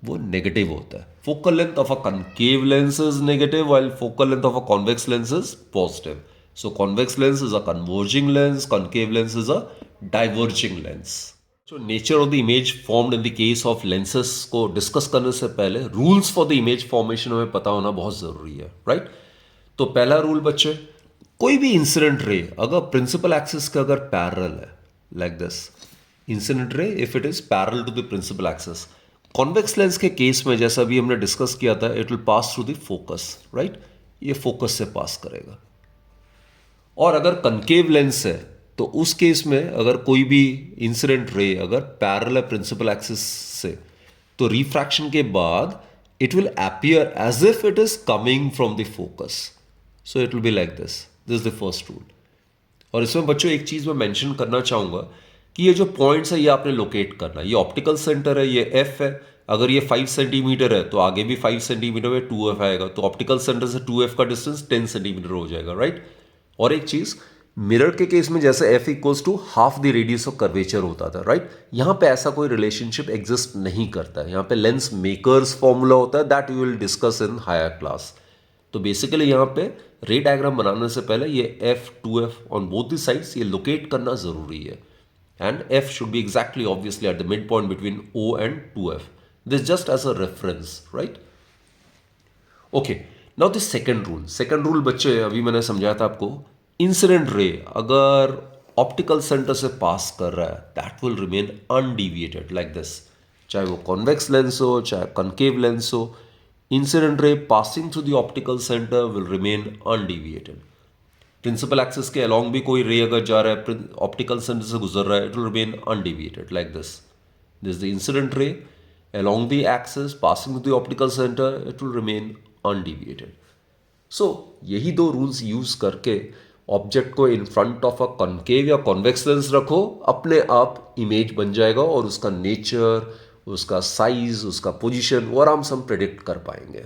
वो नेगेटिव होता है। Focal length of a concave lens is negative while focal length of a convex lens is positive. So convex lens is a converging lens, concave lens is a diverging lens. So nature of the image formed in the case of lenses को discuss करने से पहले rules for the image formation हमें पता होना बहुत जरूरी है, right? तो पहला रूल बच्चे, कोई भी इंसिडेंट रे अगर प्रिंसिपल एक्सिस के अगर पैरेलल है, like this incident ray if it is parallel to the principal axis, convex lens के केस में जैसा अभी हमने डिस्कस किया था it will pass through the focus, right? ये फोकस से पास करेगा। और अगर कनकेव लेंस है तो उस केस में अगर कोई भी इंसिडेंट रे अगर पैरेलल प्रिंसिपल एक्सिस से, तो रिफ्रैक्शन के बाद it will appear as if it is coming from the focus, so it will be like this is the first rule. और इसमें बच्चों एक चीज मैं मेंशन करना चाहूंगा कि ये जो पॉइंट्स है ये आपने लोकेट करना है। ये ऑप्टिकल सेंटर है, ये एफ है, अगर ये 5 सेंटीमीटर है तो आगे भी 5 सेंटीमीटर में 2f आएगा, तो ऑप्टिकल सेंटर से 2f का डिस्टेंस 10 सेंटीमीटर हो जाएगा, राइट? और एक चीज, मिरर के केस में जैसे f equals to half the radius of curvature होता था, राइट? यहां पे ऐसा कोई रिलेशनशिप एग्जिस्ट नहीं करता है। यहां पे लेंस मेकर्स फॉर्मूला होता है that you will discuss in higher class. तो बेसिकली यहां पे रे डायग्राम बनाने से पहले ये f 2f on both the sides ये लोकेट करना जरूरी है, and f should be exactly obviously at the mid point between o and 2f, this just as a reference, right? Okay, now the second rule. Second rule बच्चे अभी मैंने समझाया था आपको, इंसिडेंट रे अगर ऑप्टिकल सेंटर से पास कर रहा है that will remain undeviated like this, चाहे वो कॉन्वेक्स लेंस हो चाहे कनकेव लेंस हो, incident ray passing through the optical centre will remain undeviated. Principal axis के अलोंग भी कोई रे अगर जा रहा है ऑप्टिकल सेंटर से गुजर रहा है it will remain undeviated like this is the incident रे along the axis passing through the optical center it will remain undeviated. So यही दो रूल्स यूज करके ऑब्जेक्ट को in front of a concave या कॉन्वेक्स लेंस रखो, अपने आप image बन जाएगा और उसका नेचर, उसका साइज, उसका पोजीशन वो आराम से हम प्रेडिक्ट कर पाएंगे।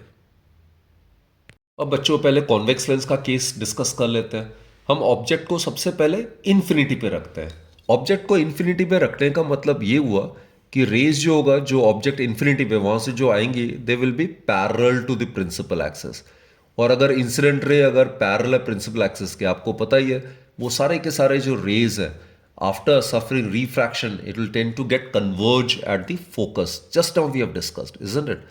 अब बच्चों पहले कॉन्वेक्स लेंस का केस डिस्कस कर लेते हैं। हम ऑब्जेक्ट को सबसे पहले इन्फिनिटी पे रखते हैं। ऑब्जेक्ट को इन्फिनिटी पे रखने का मतलब ये हुआ कि रेज जो होगा, जो ऑब्जेक्ट इन्फिनिटी पे वहां से जो आएंगी they will be parallel to the principal axis. और अगर इंसिडेंट रे अगर पैरेलल प्रिंसिपल एक्सिस के, आपको पता ही है वो सारे के सारे जो रेज है after suffering refraction it will tend to get converge at the focus, just now we have discussed, isn't it?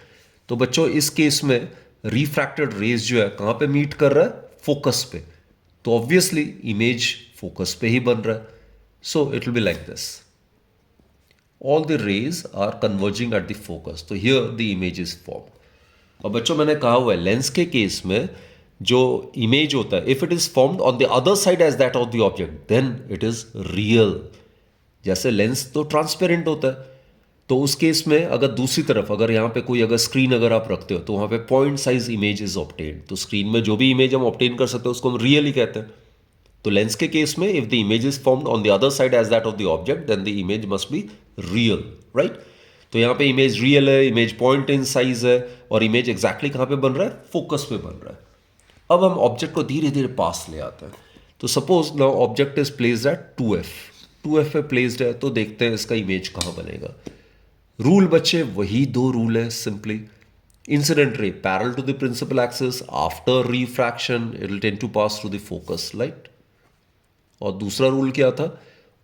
तो बच्चों इस केस में रिफ्रैक्टेड रेज जो है कहां पे मीट कर रहा है? फोकस पे। तो ऑब्वियसली इमेज फोकस पे ही बन रहा है। So it will be like this, all the rays are converging at the focus, तो here the image is form. और बच्चों मैंने कहा हुआ है लेंस के केस में जो इमेज होता है, if it is formed on the other side as that of the object then it is real. जैसे लेंस तो ट्रांसपेरेंट होता है, तो उस केस में अगर दूसरी तरफ अगर यहाँ पे कोई अगर स्क्रीन अगर आप रखते हो तो वहाँ पे point size image is obtained. तो स्क्रीन में जो भी इमेज हम ऑब्टेन कर सकते हो उसको हम रियल ही कहते हैं। तो लेंस के केस में if the image is formed on the other side as that of the object then the image must be real, right. तो यहाँ पे इमेज रियल है, इमेज पॉइंट इन साइज है, और इमेज एग्जैक्टली कहाँ पे बन रहा है? फोकस पे बन रहा है। अब हम ऑब्जेक्ट को धीरे धीरे पास ले आते हैं। तो suppose now object is placed eight 2f, 2f पे प्लेस्ड है, तो देखते हैं इसका इमेज कहाँ बनेगा। रूल बच्चे वही दो रूल है simply. Incident ray parallel to the principal axis, after refraction it will tend to pass through the focus light. और दूसरा रूल क्या था?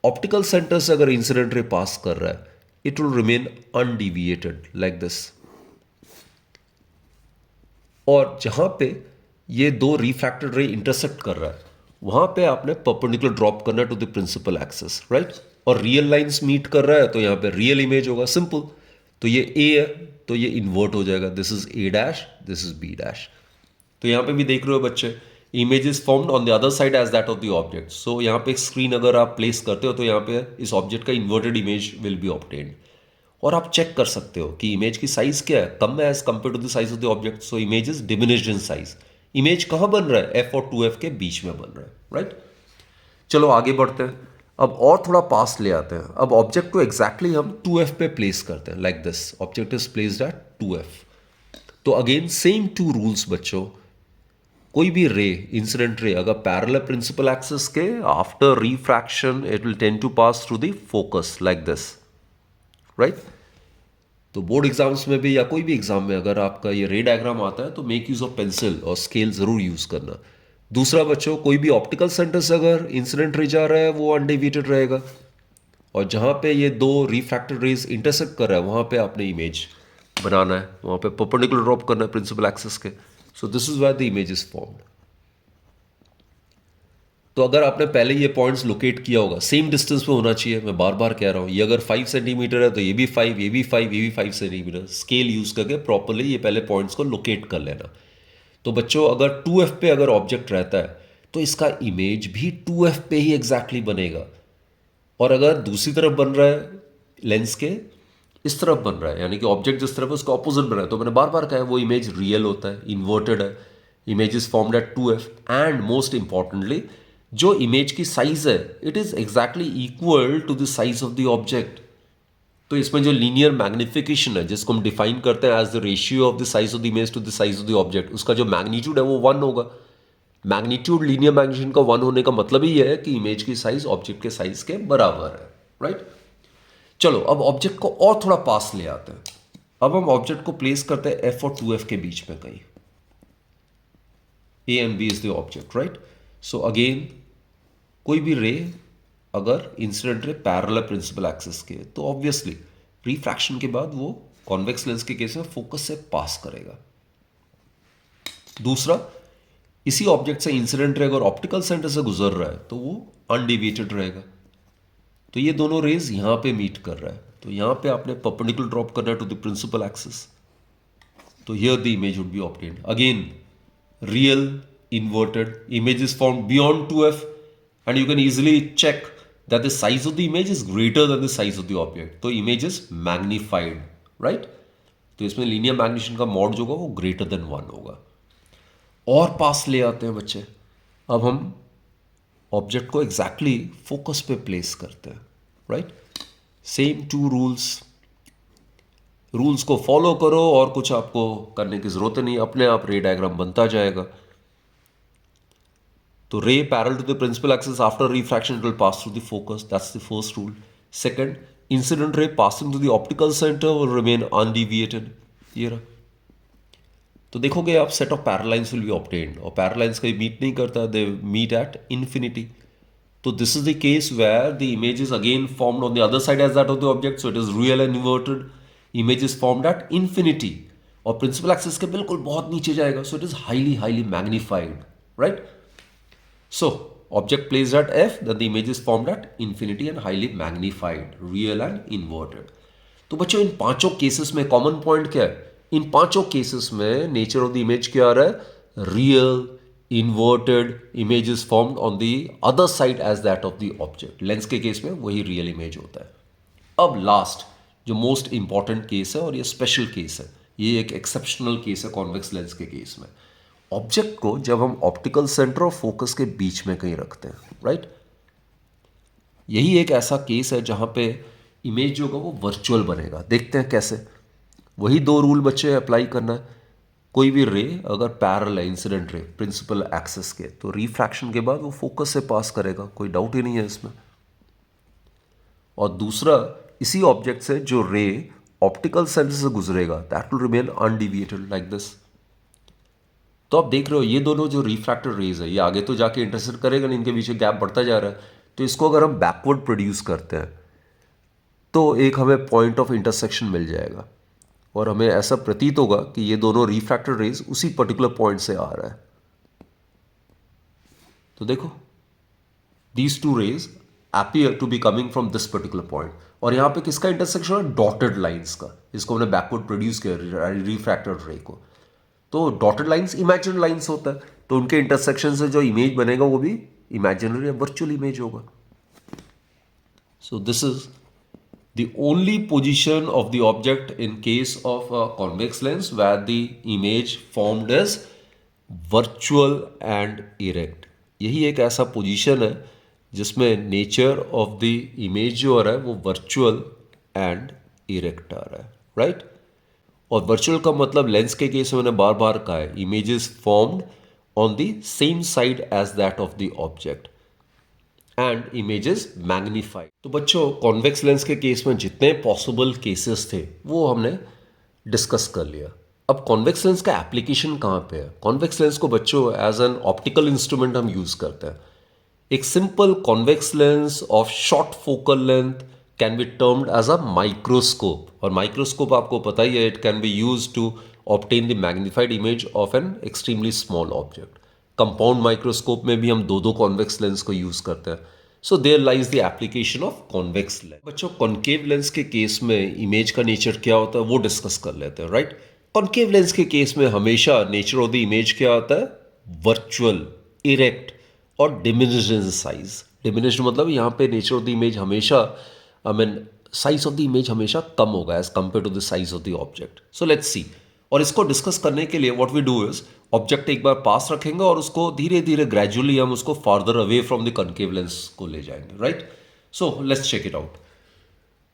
ऑप्टिकल सेंटर से अगर इंसिडेंट रे पास कर रहा है it will remain undeviated like this. और जहां पे ये दो रिफ्रैक्टेड रे इंटरसेक्ट कर रहा है वहां पे आपने परपेंडिकुलर ड्रॉप करना to the principal axis, right. और रियल लाइंस मीट कर रहा है तो यहां पे रियल इमेज होगा, सिंपल। तो ये ए है तो ये इन्वर्ट हो जाएगा, this is A dash, this is B dash. तो यहां पे भी देख रहे हो बच्चे, image is formed on the other side as that of the object. So यहाँ पे स्क्रीन अगर आप प्लेस करते हो तो यहाँ पे इस ऑब्जेक्ट का inverted image will be obtained. और आप चेक कर सकते हो कि इमेज की साइज क्या है, कम है as compare to the size of the object. So image is diminished in size. Image कहाँ बन रहा है? एफ और 2f के बीच में बन रहा है, राइट। चलो आगे बढ़ते हैं, अब और थोड़ा पास ले आते हैं। अब ऑब्जेक्ट को एग्जैक्टली हम 2f पे प्लेस करते हैं like this, object is placed eight 2f। तो अगेन सेम टू रूल्स बच्चों, कोई भी रे, इंसिडेंट रे अगर पैरेलल प्रिंसिपल एक्सिस के, after refraction it will tend to pass through the focus like this, right. तो बोर्ड एग्जाम्स में भी या कोई भी एग्जाम में अगर आपका ये रे डायग्राम आता है तो मेक यूज ऑफ पेंसिल और स्केल जरूर यूज करना। दूसरा बच्चों, कोई भी ऑप्टिकल सेंटर से अगर इंसिडेंट रे जा रहा है वो अनडेविएटेड रहेगा, और जहां पे ये दो रिफ्रैक्टेड रेज इंटरसेक्ट कर रहा है वहां पे आपने इमेज बनाना है, वहां पे परपेंडिकुलर ड्रॉप करना है प्रिंसिपल एक्सिस के। सो this is why the image is formed. तो अगर आपने पहले ये पॉइंट्स लोकेट किया होगा, सेम डिस्टेंस पे होना चाहिए, मैं बार बार कह रहा हूँ। ये अगर 5 सेंटीमीटर है तो ये भी 5, ये भी 5, ये भी 5 सेंटीमीटर। स्केल यूज करके प्रॉपरली ये पहले पॉइंट्स को लोकेट कर लेना। तो बच्चों अगर 2f पे अगर ऑब्जेक्ट रहता है तो इसका इमेज भी 2f पे ही एग्जैक्टली बनेगा। और अगर दूसरी तरफ बन रहा है, लेंस के इस तरफ बन रहा है, यानी कि ऑब्जेक्ट जिस तरफ है उसका ऑपोजिट बन रहा है, तो मैंने बार बार कहा है वो इमेज रियल होता है, इन्वर्टेड है। Image is formed at 2f, and most importantly जो इमेज की साइज है it is exactly equal to the size of the object. तो इसमें जो लीनियर मैग्निफिकेशन है जिसको हम डिफाइन करते हैं as the ratio of the size of the image to the size of the object, उसका जो मैग्नीट्यूड है वो 1 होगा। मैग्नीट्यूड लीनियर मैग्नीफिकेशन का 1 होने का मतलब ही है कि इमेज की साइज ऑब्जेक्ट के साइज के बराबर है, राइट। चलो अब ऑब्जेक्ट को और थोड़ा पास ले आते हैं। अब हम ऑब्जेक्ट को प्लेस करते हैं एफ और 2f के बीच में कहीं। A and B is the object, right. So again कोई भी रे अगर incident ray parallel principal axis के, तो ऑब्वियसली रिफ्रैक्शन के बाद वो कॉन्वेक्स लेंस के केस में फोकस से पास करेगा। दूसरा, इसी ऑब्जेक्ट से इंसिडेंट रे अगर ऑप्टिकल सेंटर से गुजर रहा है तो वो अनडिविएटेड रहेगा। तो ये दोनों रेज यहां पे मीट कर रहा है, तो यहां पे आपने परपेंडिकुलर ड्रॉप करना है टू द प्रिंसिपल एक्सिस। तो here the image would be obtained. Again real inverted, image is formed beyond 2f, and you can easily check that the size of the image is greater than the size of the object. तो image is magnified, right? तो इसमें linear magnification का mod जो होगा वो greater than 1 होगा। और पास ले आते हैं बच्चे, अब हम ऑब्जेक्ट को एग्जैक्टली फोकस पे प्लेस करते हैं, राइट। सेम टू रूल्स को फॉलो करो और कुछ आपको करने की जरूरत नहीं, अपने आप रे डायग्राम बनता जाएगा। तो ray parallel to the principal axis, after refraction it will pass through the focus, that's the first rule. Second, incident ray passing to the optical centre will remain undeviated. ये रहा। तो देखोगे आप set of parallel lines will be obtained, और parallel lines कहीं meet नहीं करता, they meet at infinity. तो this is the case where the image is again formed on the other side as that of the object, so it is real and inverted. Image is formed at infinity, और principal axis के बिल्कुल बहुत नीचे जाएगा, so it is highly highly magnified, right? So, object placed at f, then the image is formed at infinity and highly magnified, real and inverted. तो बच्चों इन पांचों cases में कॉमन पॉइंट क्या है? इन पांचों केसेस में नेचर ऑफ द इमेज क्या आ रहा है? Real inverted image is formed on the other side as that of the object. Lens के केस में वही रियल इमेज होता है. अब लास्ट जो मोस्ट इंपॉर्टेंट केस है और ये स्पेशल केस है, ये एक एक्सेप्शनल केस है कॉन्वेक्स लेंस के केस में. ऑब्जेक्ट को जब हम ऑप्टिकल सेंटर और फोकस के बीच में कहीं रखते हैं, राइट? यही एक ऐसा केस है जहां पे इमेज जो होगा वो वर्चुअल बनेगा. देखते हैं कैसे. वही दो रूल बच्चे अप्लाई करना है. कोई भी रे अगर पैरेलल है इंसिडेंट रे प्रिंसिपल एक्सिस के, तो रिफ्रैक्शन के बाद वो फोकस से पास करेगा, कोई डाउट ही नहीं है इसमें. और दूसरा, इसी ऑब्जेक्ट से जो रे ऑप्टिकल सेंटर से गुजरेगा that will remain undeviated like this. तो आप देख रहे हो ये दोनों जो रिफ्रैक्टेड रेज है ये आगे तो जाके इंटरसेक्ट करेगा नहीं, इनके पीछे गैप बढ़ता जा रहा है. तो इसको अगर हम बैकवर्ड प्रोड्यूस करते हैं तो एक हमें पॉइंट ऑफ इंटरसेक्शन मिल जाएगा और हमें ऐसा प्रतीत होगा कि ये दोनों रिफ्रैक्टेड रेज उसी पर्टिकुलर पॉइंट से आ रहा है. तो देखो, these two rays appear to be coming from this particular point. और यहां पे किसका इंटरसेक्शन है? डॉटेड लाइंस का. इसको हमने बैकवर्ड प्रोड्यूस किया रिफ्रैक्टेड रे को. तो डॉटेड लाइंस इमेजिनरी लाइंस होता है, तो उनके इंटरसेक्शन से जो इमेज बनेगा वो भी इमेजिनरी या वर्चुअल इमेज होगा. So this is the only position of the object in case of a convex lens where the image formed as virtual and erect. यही एक ऐसा पोजीशन है जिसमें नेचर ऑफ द इमेज जो आ रहा है वो वर्चुअल एंड इरेक्ट आ रहा है, राइट? और वर्चुअल का मतलब लेंस के केस में मैंने बार बार कहा है, image is formed on the same side as that of the object and image is magnified. तो बच्चों कॉन्वेक्स लेंस के केस में जितने पॉसिबल केसेस थे वो हमने डिस्कस कर लिया. अब कॉन्वेक्स लेंस का एप्लीकेशन कहाँ पे है? कॉन्वेक्स लेंस को बच्चों एज एन ऑप्टिकल इंस्ट्रूमेंट हम यूज करते हैं. एक simple convex lens of short focal length can be termed as a microscope. और माइक्रोस्कोप आपको पता ही है, it can be use to obtain the magnified image of an extremely small object. Compound microscope में भी हम दो दो कॉन्वेक्स लेंस को यूज करते हैं. So there lies the application of convex lens. बच्चों कॉन्केव लेंस के केस में इमेज का नेचर क्या होता है वो डिस्कस कर लेते हैं, राइट? कॉन्केव लेंस के केस में हमेशा नेचर ऑफ द इमेज क्या आता है? वर्चुअल, इरेक्ट और डिमिनिश्ड इन साइज. डिमिनिश्ड मतलब यहाँ पे नेचर ऑफ द इमेज हमेशा साइज ऑफ द इमेज हमेशा कम होगा as compare to the size of the object. So let's see. और इसको डिस्कस करने के लिए what we do is object एक बार पास रखेंगे और उसको धीरे धीरे ग्रेजुअली हम उसको farther away from the concave lens को ले जाएंगे, right? So let's check it out.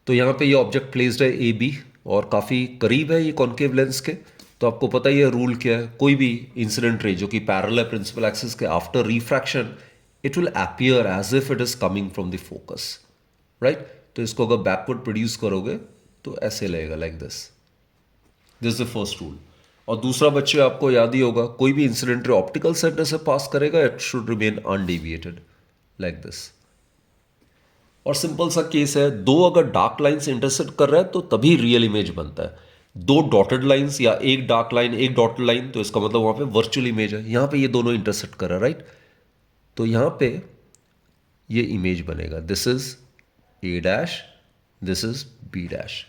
तो यहाँ पे ये ऑब्जेक्ट प्लेस्ड है ए बी और काफ़ी करीब है ये कॉन्केव लेंस के. तो आपको पता ही है रूल क्या है. कोई भी इंसिडेंट रे जो कि पैरेलल है प्रिंसिपल एक्सिस के, after refraction it will appear as if it is coming from the focus, right? तो इसको अगर बैकवर्ड प्रोड्यूस करोगे तो ऐसे लगेगा like this. This is the first rule. और दूसरा बच्चे आपको याद ही होगा, कोई भी इंसिडेंट रे ऑप्टिकल सेंटर से पास करेगा it should remain undeviated like this. और सिंपल सा केस है, दो अगर डार्क लाइंस इंटरसेक्ट कर रहा है तो तभी रियल इमेज बनता है. दो डॉटेड लाइंस या एक डार्क लाइन एक डॉटेड लाइन, तो इसका मतलब वहां पे वर्चुअल इमेज है. यहां पे ये दोनों इंटरसेक्ट कर रहा है, राइट? तो यहां पे ये इमेज बनेगा. This is A dash, this is B dash.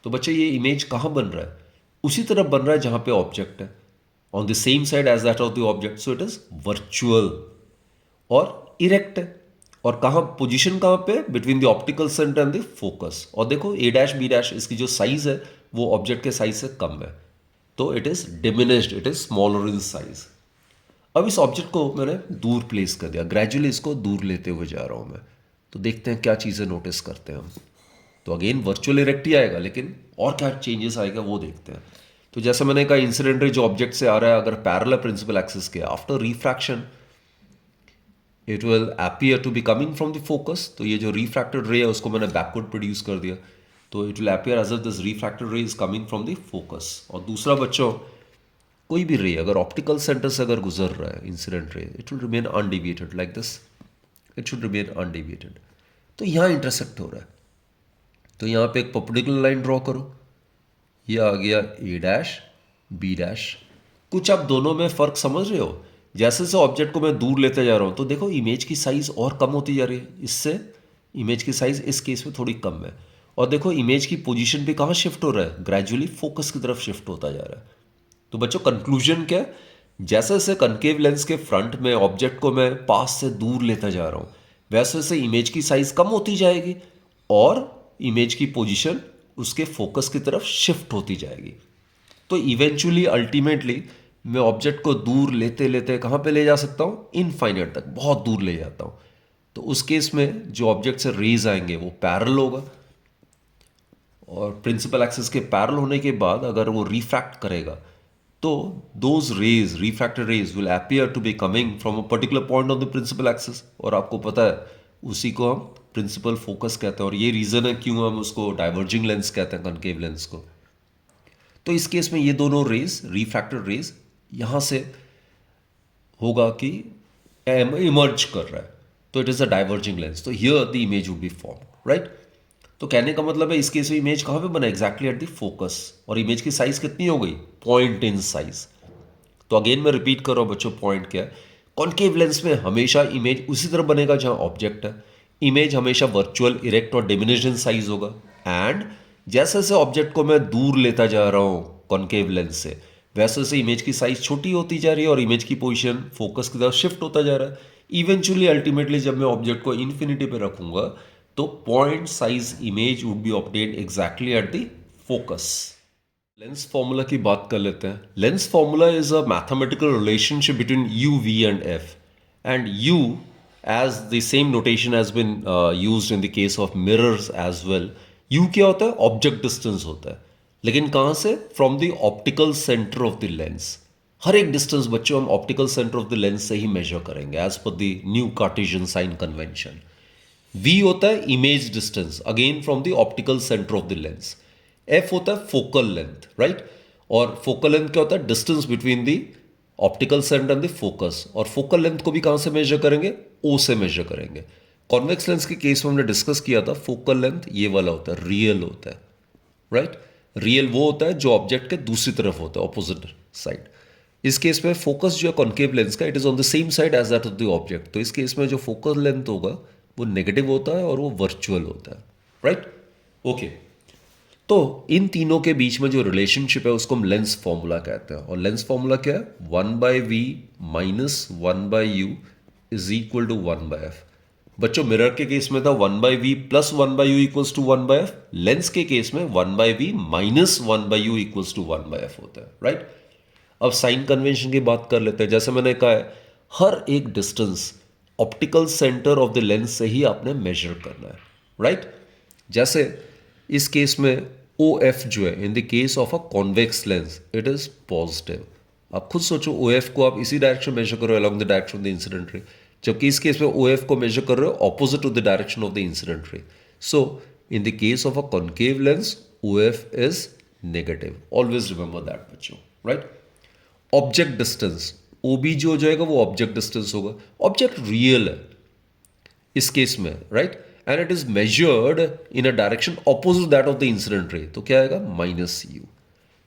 तो बच्चे ये इमेज कहां बन रहा है? उसी तरफ बन रहा है जहां पे ऑब्जेक्ट है, on the same side as that of the object. So it is virtual और इरेक्ट है. और कहां पोजीशन कहां पे? Between the optical centre and the focus. और देखो ए डैश बी डैश इसकी जो साइज है वो ऑब्जेक्ट के साइज से कम है, तो it is diminished, it is smaller in size. अब इस ऑब्जेक्ट को मैंने दूर प्लेस कर दिया, ग्रेजुअली इसको दूर लेते हुए जा रहा हूं मैं. तो देखते हैं क्या चीज़ें नोटिस करते हैं हम. तो अगेन वर्चुअल इरेक्ट ही आएगा, लेकिन और क्या चेंजेस आएगा वो देखते हैं. तो जैसे मैंने कहा इंसिडेंट रे जो ऑब्जेक्ट से आ रहा है अगर पैरेलल प्रिंसिपल एक्सिस के, after refraction it will appear to be coming from the focus. तो ये जो रिफ्रैक्टेड रे है उसको मैंने बैकवर्ड प्रोड्यूस कर दिया, तो it will appear as if this refracted ray is coming from the focus. और दूसरा बच्चों, कोई भी रे अगर ऑप्टिकल सेंटर से अगर गुजर रहा है incident ray, it will remain undeviated like this. It should remain undeviated. तो यहाँ इंटरसेक्ट हो रहा है, तो यहाँ पे एक परपेंडिकुलर लाइन ड्रॉ करो. ये आ गया ए डैश बी डैश। कुछ आप दोनों में फ़र्क समझ रहे हो? जैसे जैसे ऑब्जेक्ट को मैं दूर लेते जा रहा हूँ तो देखो इमेज की साइज़ और कम होती जा रही है, इससे इमेज की साइज़ इस केस में थोड़ी कम है। और देखो इमेज की पोजीशन भी कहाँ शिफ्ट हो रहा है, ग्रेजुअली फोकस की तरफ शिफ्ट होता जा रहा है। तो बच्चों कंक्लूजन क्या है, जैसे जैसे कनकेव लेंस के फ्रंट में ऑब्जेक्ट को मैं पास से दूर लेता जा रहा हूँ वैसे वैसे इमेज की साइज कम होती जाएगी और इमेज की पोजीशन उसके फोकस की तरफ शिफ्ट होती जाएगी। तो इवेंचुअली अल्टीमेटली मैं ऑब्जेक्ट को दूर लेते लेते कहाँ पे ले जा सकता हूँ, इनफाइनाइट तक, बहुत दूर ले जाता हूँ। तो उस केस में जो ऑब्जेक्ट से रेज आएंगे वो पैरेलल होगा और प्रिंसिपल एक्सिस के पैरेलल होने के बाद अगर वो रिफ्रैक्ट करेगा तो those rays, refracted rays will appear to be coming from a particular point of the principal axis, और आपको पता है उसी को हम प्रिंसिपल फोकस कहते हैं और ये रीजन है क्यों हम उसको डाइवर्जिंग लेंस कहते हैं कनकेव लेंस को। तो इस केस में ये दोनों रेज, रिफ्रैक्टेड रेज, यहां से होगा कि इमर्ज कर रहा है तो it is a diverging lens, तो here the image would be form, right. तो कहने का मतलब है इस केस में इमेज कहां पे बना, एग्जैक्टली एट द फोकस, और इमेज की साइज कितनी हो गई, पॉइंट इन साइज। तो अगेन मैं रिपीट कर रहा हूं बच्चों, पॉइंट क्या है, कॉन्केव लेंस में हमेशा इमेज उसी तरह बनेगा जहां ऑब्जेक्ट है। इमेज हमेशा वर्चुअल, इरेक्ट और डिमिनिश्ड इन साइज होगा। एंड जैसे जैसे ऑब्जेक्ट को मैं दूर लेता जा रहा हूं कॉन्केव लेंस से वैसे वैसे इमेज की साइज छोटी होती जा रही है और इमेज की पोजीशन फोकस की तरफ शिफ्ट होता जा रहा है। इवेंचुअली अल्टीमेटली जब मैं ऑब्जेक्ट को इन्फिनिटी पे रखूंगा तो point size image would be obtained exactly at the focus. Lens formula की बात कर लेते हैं। Lens formula is a mathematical relationship between u, v and f, and u as the same notation has been used in the case of mirrors as well. U क्या होता है, object distance होता है, लेकिन कहां से, from the optical centre of the lens. हर एक डिस्टेंस बच्चों हम optical centre of the lens से ही मेजर करेंगे as per the new Cartesian sign convention. V होता है image distance, again from the optical centre of the lens. F होता है फोकल लेंथ, राइट, और फोकल लेंथ क्या होता है, distance between the optical centre and the focus. और focal length को भी कहां से मेजर करेंगे, O से मेजर करेंगे। कॉन्वेक्स लेंस के केस में हमने डिस्कस किया था, फोकल लेंथ ये वाला होता है, रियल होता है, राइट। रियल वो होता है जो ऑब्जेक्ट के दूसरी तरफ होता है, ऑपोजिट साइड। इस केस में फोकस जो है कॉन्केव लेंस का, it is on the same side as that of the object. तो इस केस में जो फोकल लेंथ होगा वो नेगेटिव होता है और वो वर्चुअल होता है, राइट, ओके। तो इन तीनों के बीच में जो रिलेशनशिप है उसको हम लेंस फॉर्मूला कहते हैं। और लेंस फॉर्मूला क्या है, 1/v minus 1/u is equal to 1/f। बच्चों मिरर के केस में था 1/v plus 1/u equals to 1/f। Lens के केस में 1/v minus 1/u equals to 1/f होता है, राइट। अब साइन कन्वेंशन की बात कर लेते हैं। जैसे मैंने कहा है हर एक distance optical centre of the lens से ही आपने मेजर करना है, राइट। जैसे इस केस में ओ एफ जो है, इन the case of a convex lens it is positive. आप खुद सोचो, ओ एफ को आप इसी डायरेक्शन मेजर करो along the direction of the incident रे, जबकि इस केस में ओ एफ को मेजर कर रहे हो opposite to the direction of the incident ray. So in the case of a concave lens O F is negative, always remember that बच्चों, right. Object distance O B जो हो जाएगा वो object distance होगा। Object real है इस case में, right, and it is measured in a direction opposite that of the incident ray, तो क्या आएगा, माइनस यू।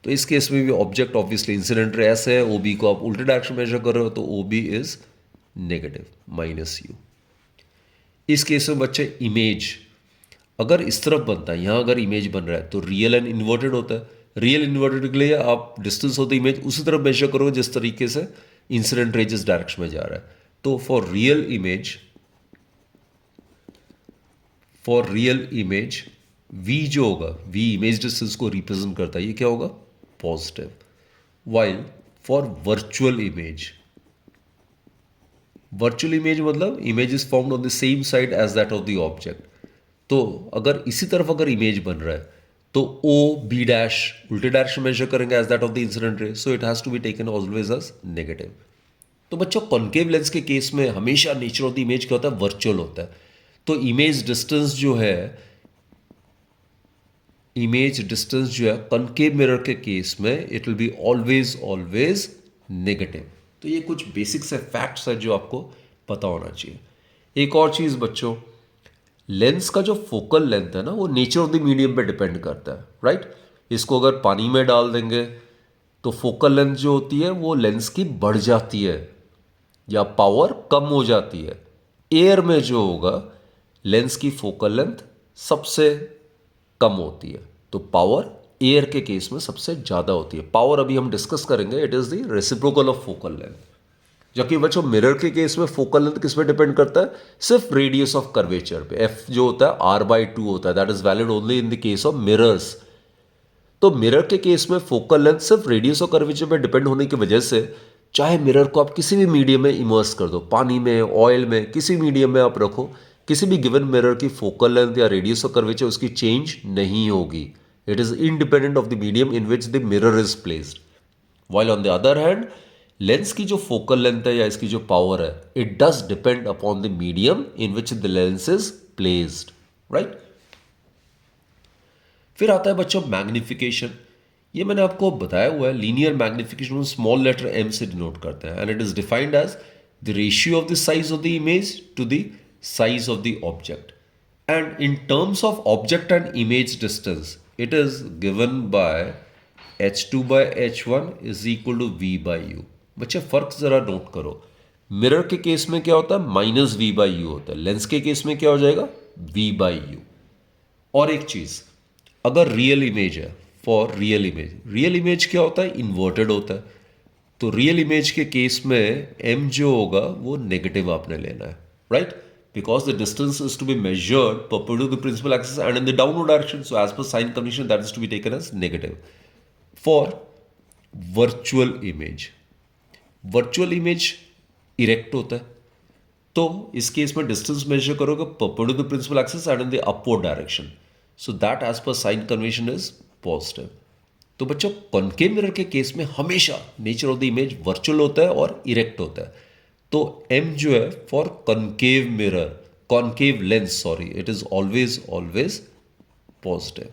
तो इस केस में भी ऑब्जेक्ट ऑब्वियसली इंसिडेंट रे ऐसे है, ओ बी को आप उल्टे डायरेक्शन मेजर कर रहे हो तो O B is negative, minus u. इस केस में बच्चे इमेज अगर इस तरफ बनता है, यहां अगर इमेज बन रहा है तो रियल एंड इन्वर्टेड होता है। रियल इन्वर्टेड के लिए आप डिस्टेंस ऑफ द इमेज उसी तरफ मेजर करो जिस तरीके से इंसिडेंट रे जिस डायरेक्शन में जा रहा है। तो फॉर रियल इमेज v जो होगा, v इमेज डिस्टेंस को रिप्रेजेंट करता है, ये क्या होगा, positive. While for virtual image मतलब image is formed on the same side as that of the object. तो अगर इसी तरफ अगर इमेज बन रहा है तो ओ बी डैश उल्टे डायरेक्शन मेजर करेंगे as that of the incident ray, so it has to be taken always as negative. तो बच्चों कॉन्केव लेंस के केस में हमेशा नेचर ऑफ द इमेज क्या होता है, वर्चुअल होता है। तो इमेज डिस्टेंस जो है कॉन्केव मिरर के केस में it will be always negative. तो ये कुछ बेसिक से फैक्ट्स है जो आपको पता होना चाहिए। एक और चीज बच्चों, लेंस का जो फोकल लेंथ है ना वो नेचर ऑफ द मीडियम पे डिपेंड करता है, राइट। इसको अगर पानी में डाल देंगे तो फोकल लेंथ जो होती है वो लेंस की बढ़ जाती है या पावर कम हो जाती है। एयर में जो होगा लेंस की फोकल लेंथ सबसे कम होती है, तो पावर एयर के केस में सबसे ज़्यादा होती है। पावर अभी हम डिस्कस करेंगे, it is the reciprocal of focal length. जबकि बच्चों मिरर के केस में फोकल लेंथ किस पे डिपेंड करता है? सिर्फ रेडियस ऑफ कर्वेचर पे। एफ जो होता है R/2 होता है, that is valid only in the case of mirrors. तो मिरर के केस में फोकल लेंथ सिर्फ रेडियस ऑफ कर्वेचर पे डिपेंड होने की वजह से चाहे मिरर को आप किसी भी मीडियम में इमर्स कर दो, पानी में, ऑयल में, किसी मीडियम में आप रखो, किसी भी गिवन मिरर की फोकल लेंथ या रेडियस ऑफ कर्वेचर उसकी चेंज नहीं होगी। It is independent of the medium in which the mirror is placed. While on the other hand lens की जो फोकल लेंथ है या इसकी जो पावर है, it does depend upon the medium in which the lens is placed, right. फिर आता है बच्चों मैग्निफिकेशन। ये मैंने आपको बताया हुआ है, linear magnification small letter m से डिनोट करते हैं, and it is defined as the ratio of the size of the image to the size of the object, and in terms of object and image distance it is given by h2/h1 is equal to v/u। बच्चे फर्क जरा note करो, mirror के case में क्या होता है? -v/u होता है। लेंस के केस में क्या हो जाएगा? v/u। और एक चीज, अगर रियल इमेज है, फॉर रियल इमेज क्या होता है? इन्वर्टेड होता है। तो रियल इमेज के केस में m जो होगा वो नेगेटिव आपने लेना है, right, because the distance is to be measured perpendicular to the principal axis and in the downward direction, so as per sign convention that is to be taken as negative. For virtual image erect होता है, तो इस case में distance measure करोगे perpendicular to the principal axis and in the upward direction, so that as per sign convention is positive. तो बच्चों concave mirror के case में हमेशा nature of the image virtual होता है और इरेक्ट होता है। तो m जो है for concave mirror, concave lens sorry, it is always positive.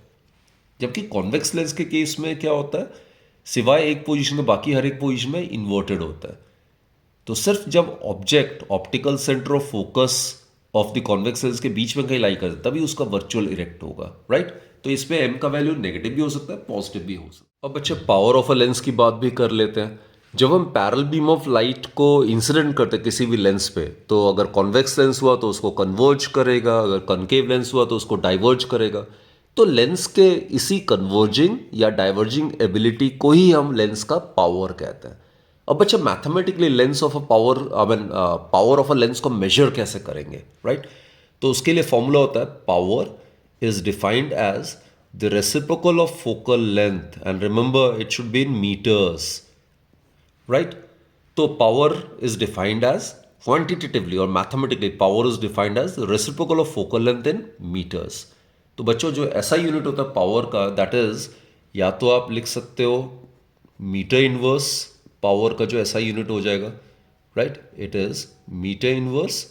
जबकि कॉन्वेक्स लेंस के केस में क्या होता है? सिवाय एक पोजीशन में बाकी हर एक पोजीशन में इन्वर्टेड होता है। तो सिर्फ जब object optical centre of focus of the convex lens के बीच में कहीं लाई करता है तभी उसका वर्चुअल इरेक्ट होगा, राइट। तो इसमें m का वैल्यू नेगेटिव भी हो सकता है, पॉजिटिव भी हो सकता है। अब बच्चे पावर ऑफ अ लेंस की बात भी कर लेते हैं। जब हम पैरेलल बीम ऑफ लाइट को इंसिडेंट करते हैं किसी भी लेंस पे, तो अगर कॉन्वेक्स लेंस हुआ तो उसको कन्वर्ज करेगा, अगर कॉनकेव लेंस हुआ तो उसको डाइवर्ज करेगा। तो लेंस के इसी कन्वर्जिंग या डाइवर्जिंग एबिलिटी को ही हम लेंस का पावर कहते हैं। अब बच्चे mathematically lens of a power of a lens को मेजर कैसे करेंगे, राइट। तो उसके लिए फॉर्मूला होता है power is defined as the reciprocal of focal length, and remember it should be in meters, right? So power is defined as quantitatively or mathematically power is defined as the reciprocal of focal length in meters. तो बच्चों जो ऐसा unit होता है power का, that is या तो आप लिख सकते हो मीटर इनवर्स पावर का जो ऐसा यूनिट हो जाएगा, right, it is metre inverse,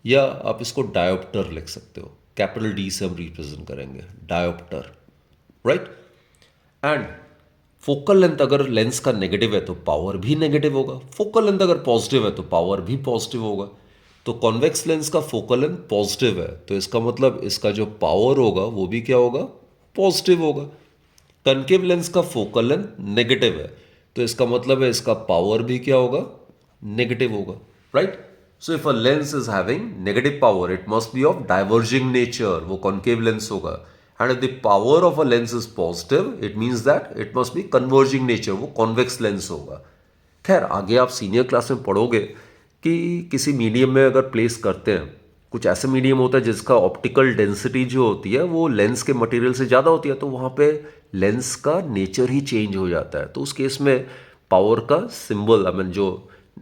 या आप इसको डायोप्टर लिख सकते हो, कैपिटल डी से हम रिप्रेजेंट करेंगे dioptre, right. And focal length अगर लेंस का नेगेटिव है तो पावर भी नेगेटिव होगा, फोकल लेंथ अगर पॉजिटिव है तो पावर भी पॉजिटिव होगा। तो कॉन्वेक्स लेंस का फोकल लेंथ पॉजिटिव है तो इसका मतलब इसका जो पावर होगा वो भी क्या होगा? पॉजिटिव होगा। कॉनकेव लेंस का फोकल लेंथ नेगेटिव है तो इसका मतलब है इसका पावर भी क्या होगा? नेगेटिव होगा, right. So if a lens is having negative power, it must be of diverging nature, वो concave lens होगा। And if the power of a lens is positive, it means that it must be converging nature, वो convex lens होगा। खैर आगे आप senior class में पढ़ोगे कि किसी मीडियम में अगर प्लेस करते हैं, कुछ ऐसे मीडियम होता है जिसका ऑप्टिकल डेंसिटी जो होती है वो लेंस के मटेरियल से ज़्यादा होती है, तो वहाँ पे लेंस का नेचर ही चेंज हो जाता है। तो उस केस में पावर का सिंबल जो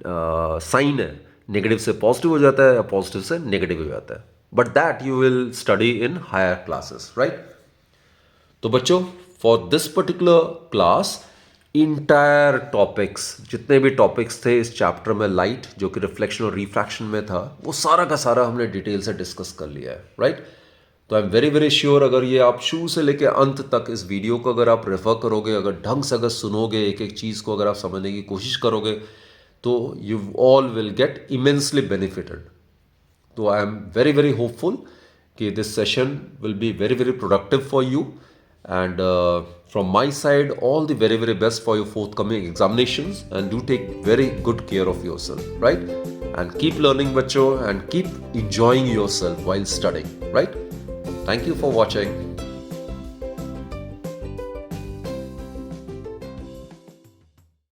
साइन है नेगेटिव से पॉजिटिव हो जाता है या पॉजिटिव से नेगेटिव हो जाता है। But that you will study in higher classes, right. तो बच्चों for this particular class entire topics, जितने भी टॉपिक्स थे इस चैप्टर में लाइट जो कि रिफ्लेक्शन और रिफ्रैक्शन में था, वो सारा का सारा हमने डिटेल से डिस्कस कर लिया है, राइट। तो I am very very sure अगर ये आप शुरू से लेकर अंत तक इस वीडियो को अगर आप रेफर करोगे, अगर ढंग से अगर सुनोगे, एक एक चीज़ को अगर आप समझने की कोशिश करोगे, तो you all will get immensely benefited. So I am very very hopeful कि this session will be very very productive for you And from my side, all the very, very best for your forthcoming examinations, and do take very good care of yourself, right? And keep learning, bacho, and keep enjoying yourself while studying, right? Thank you for watching.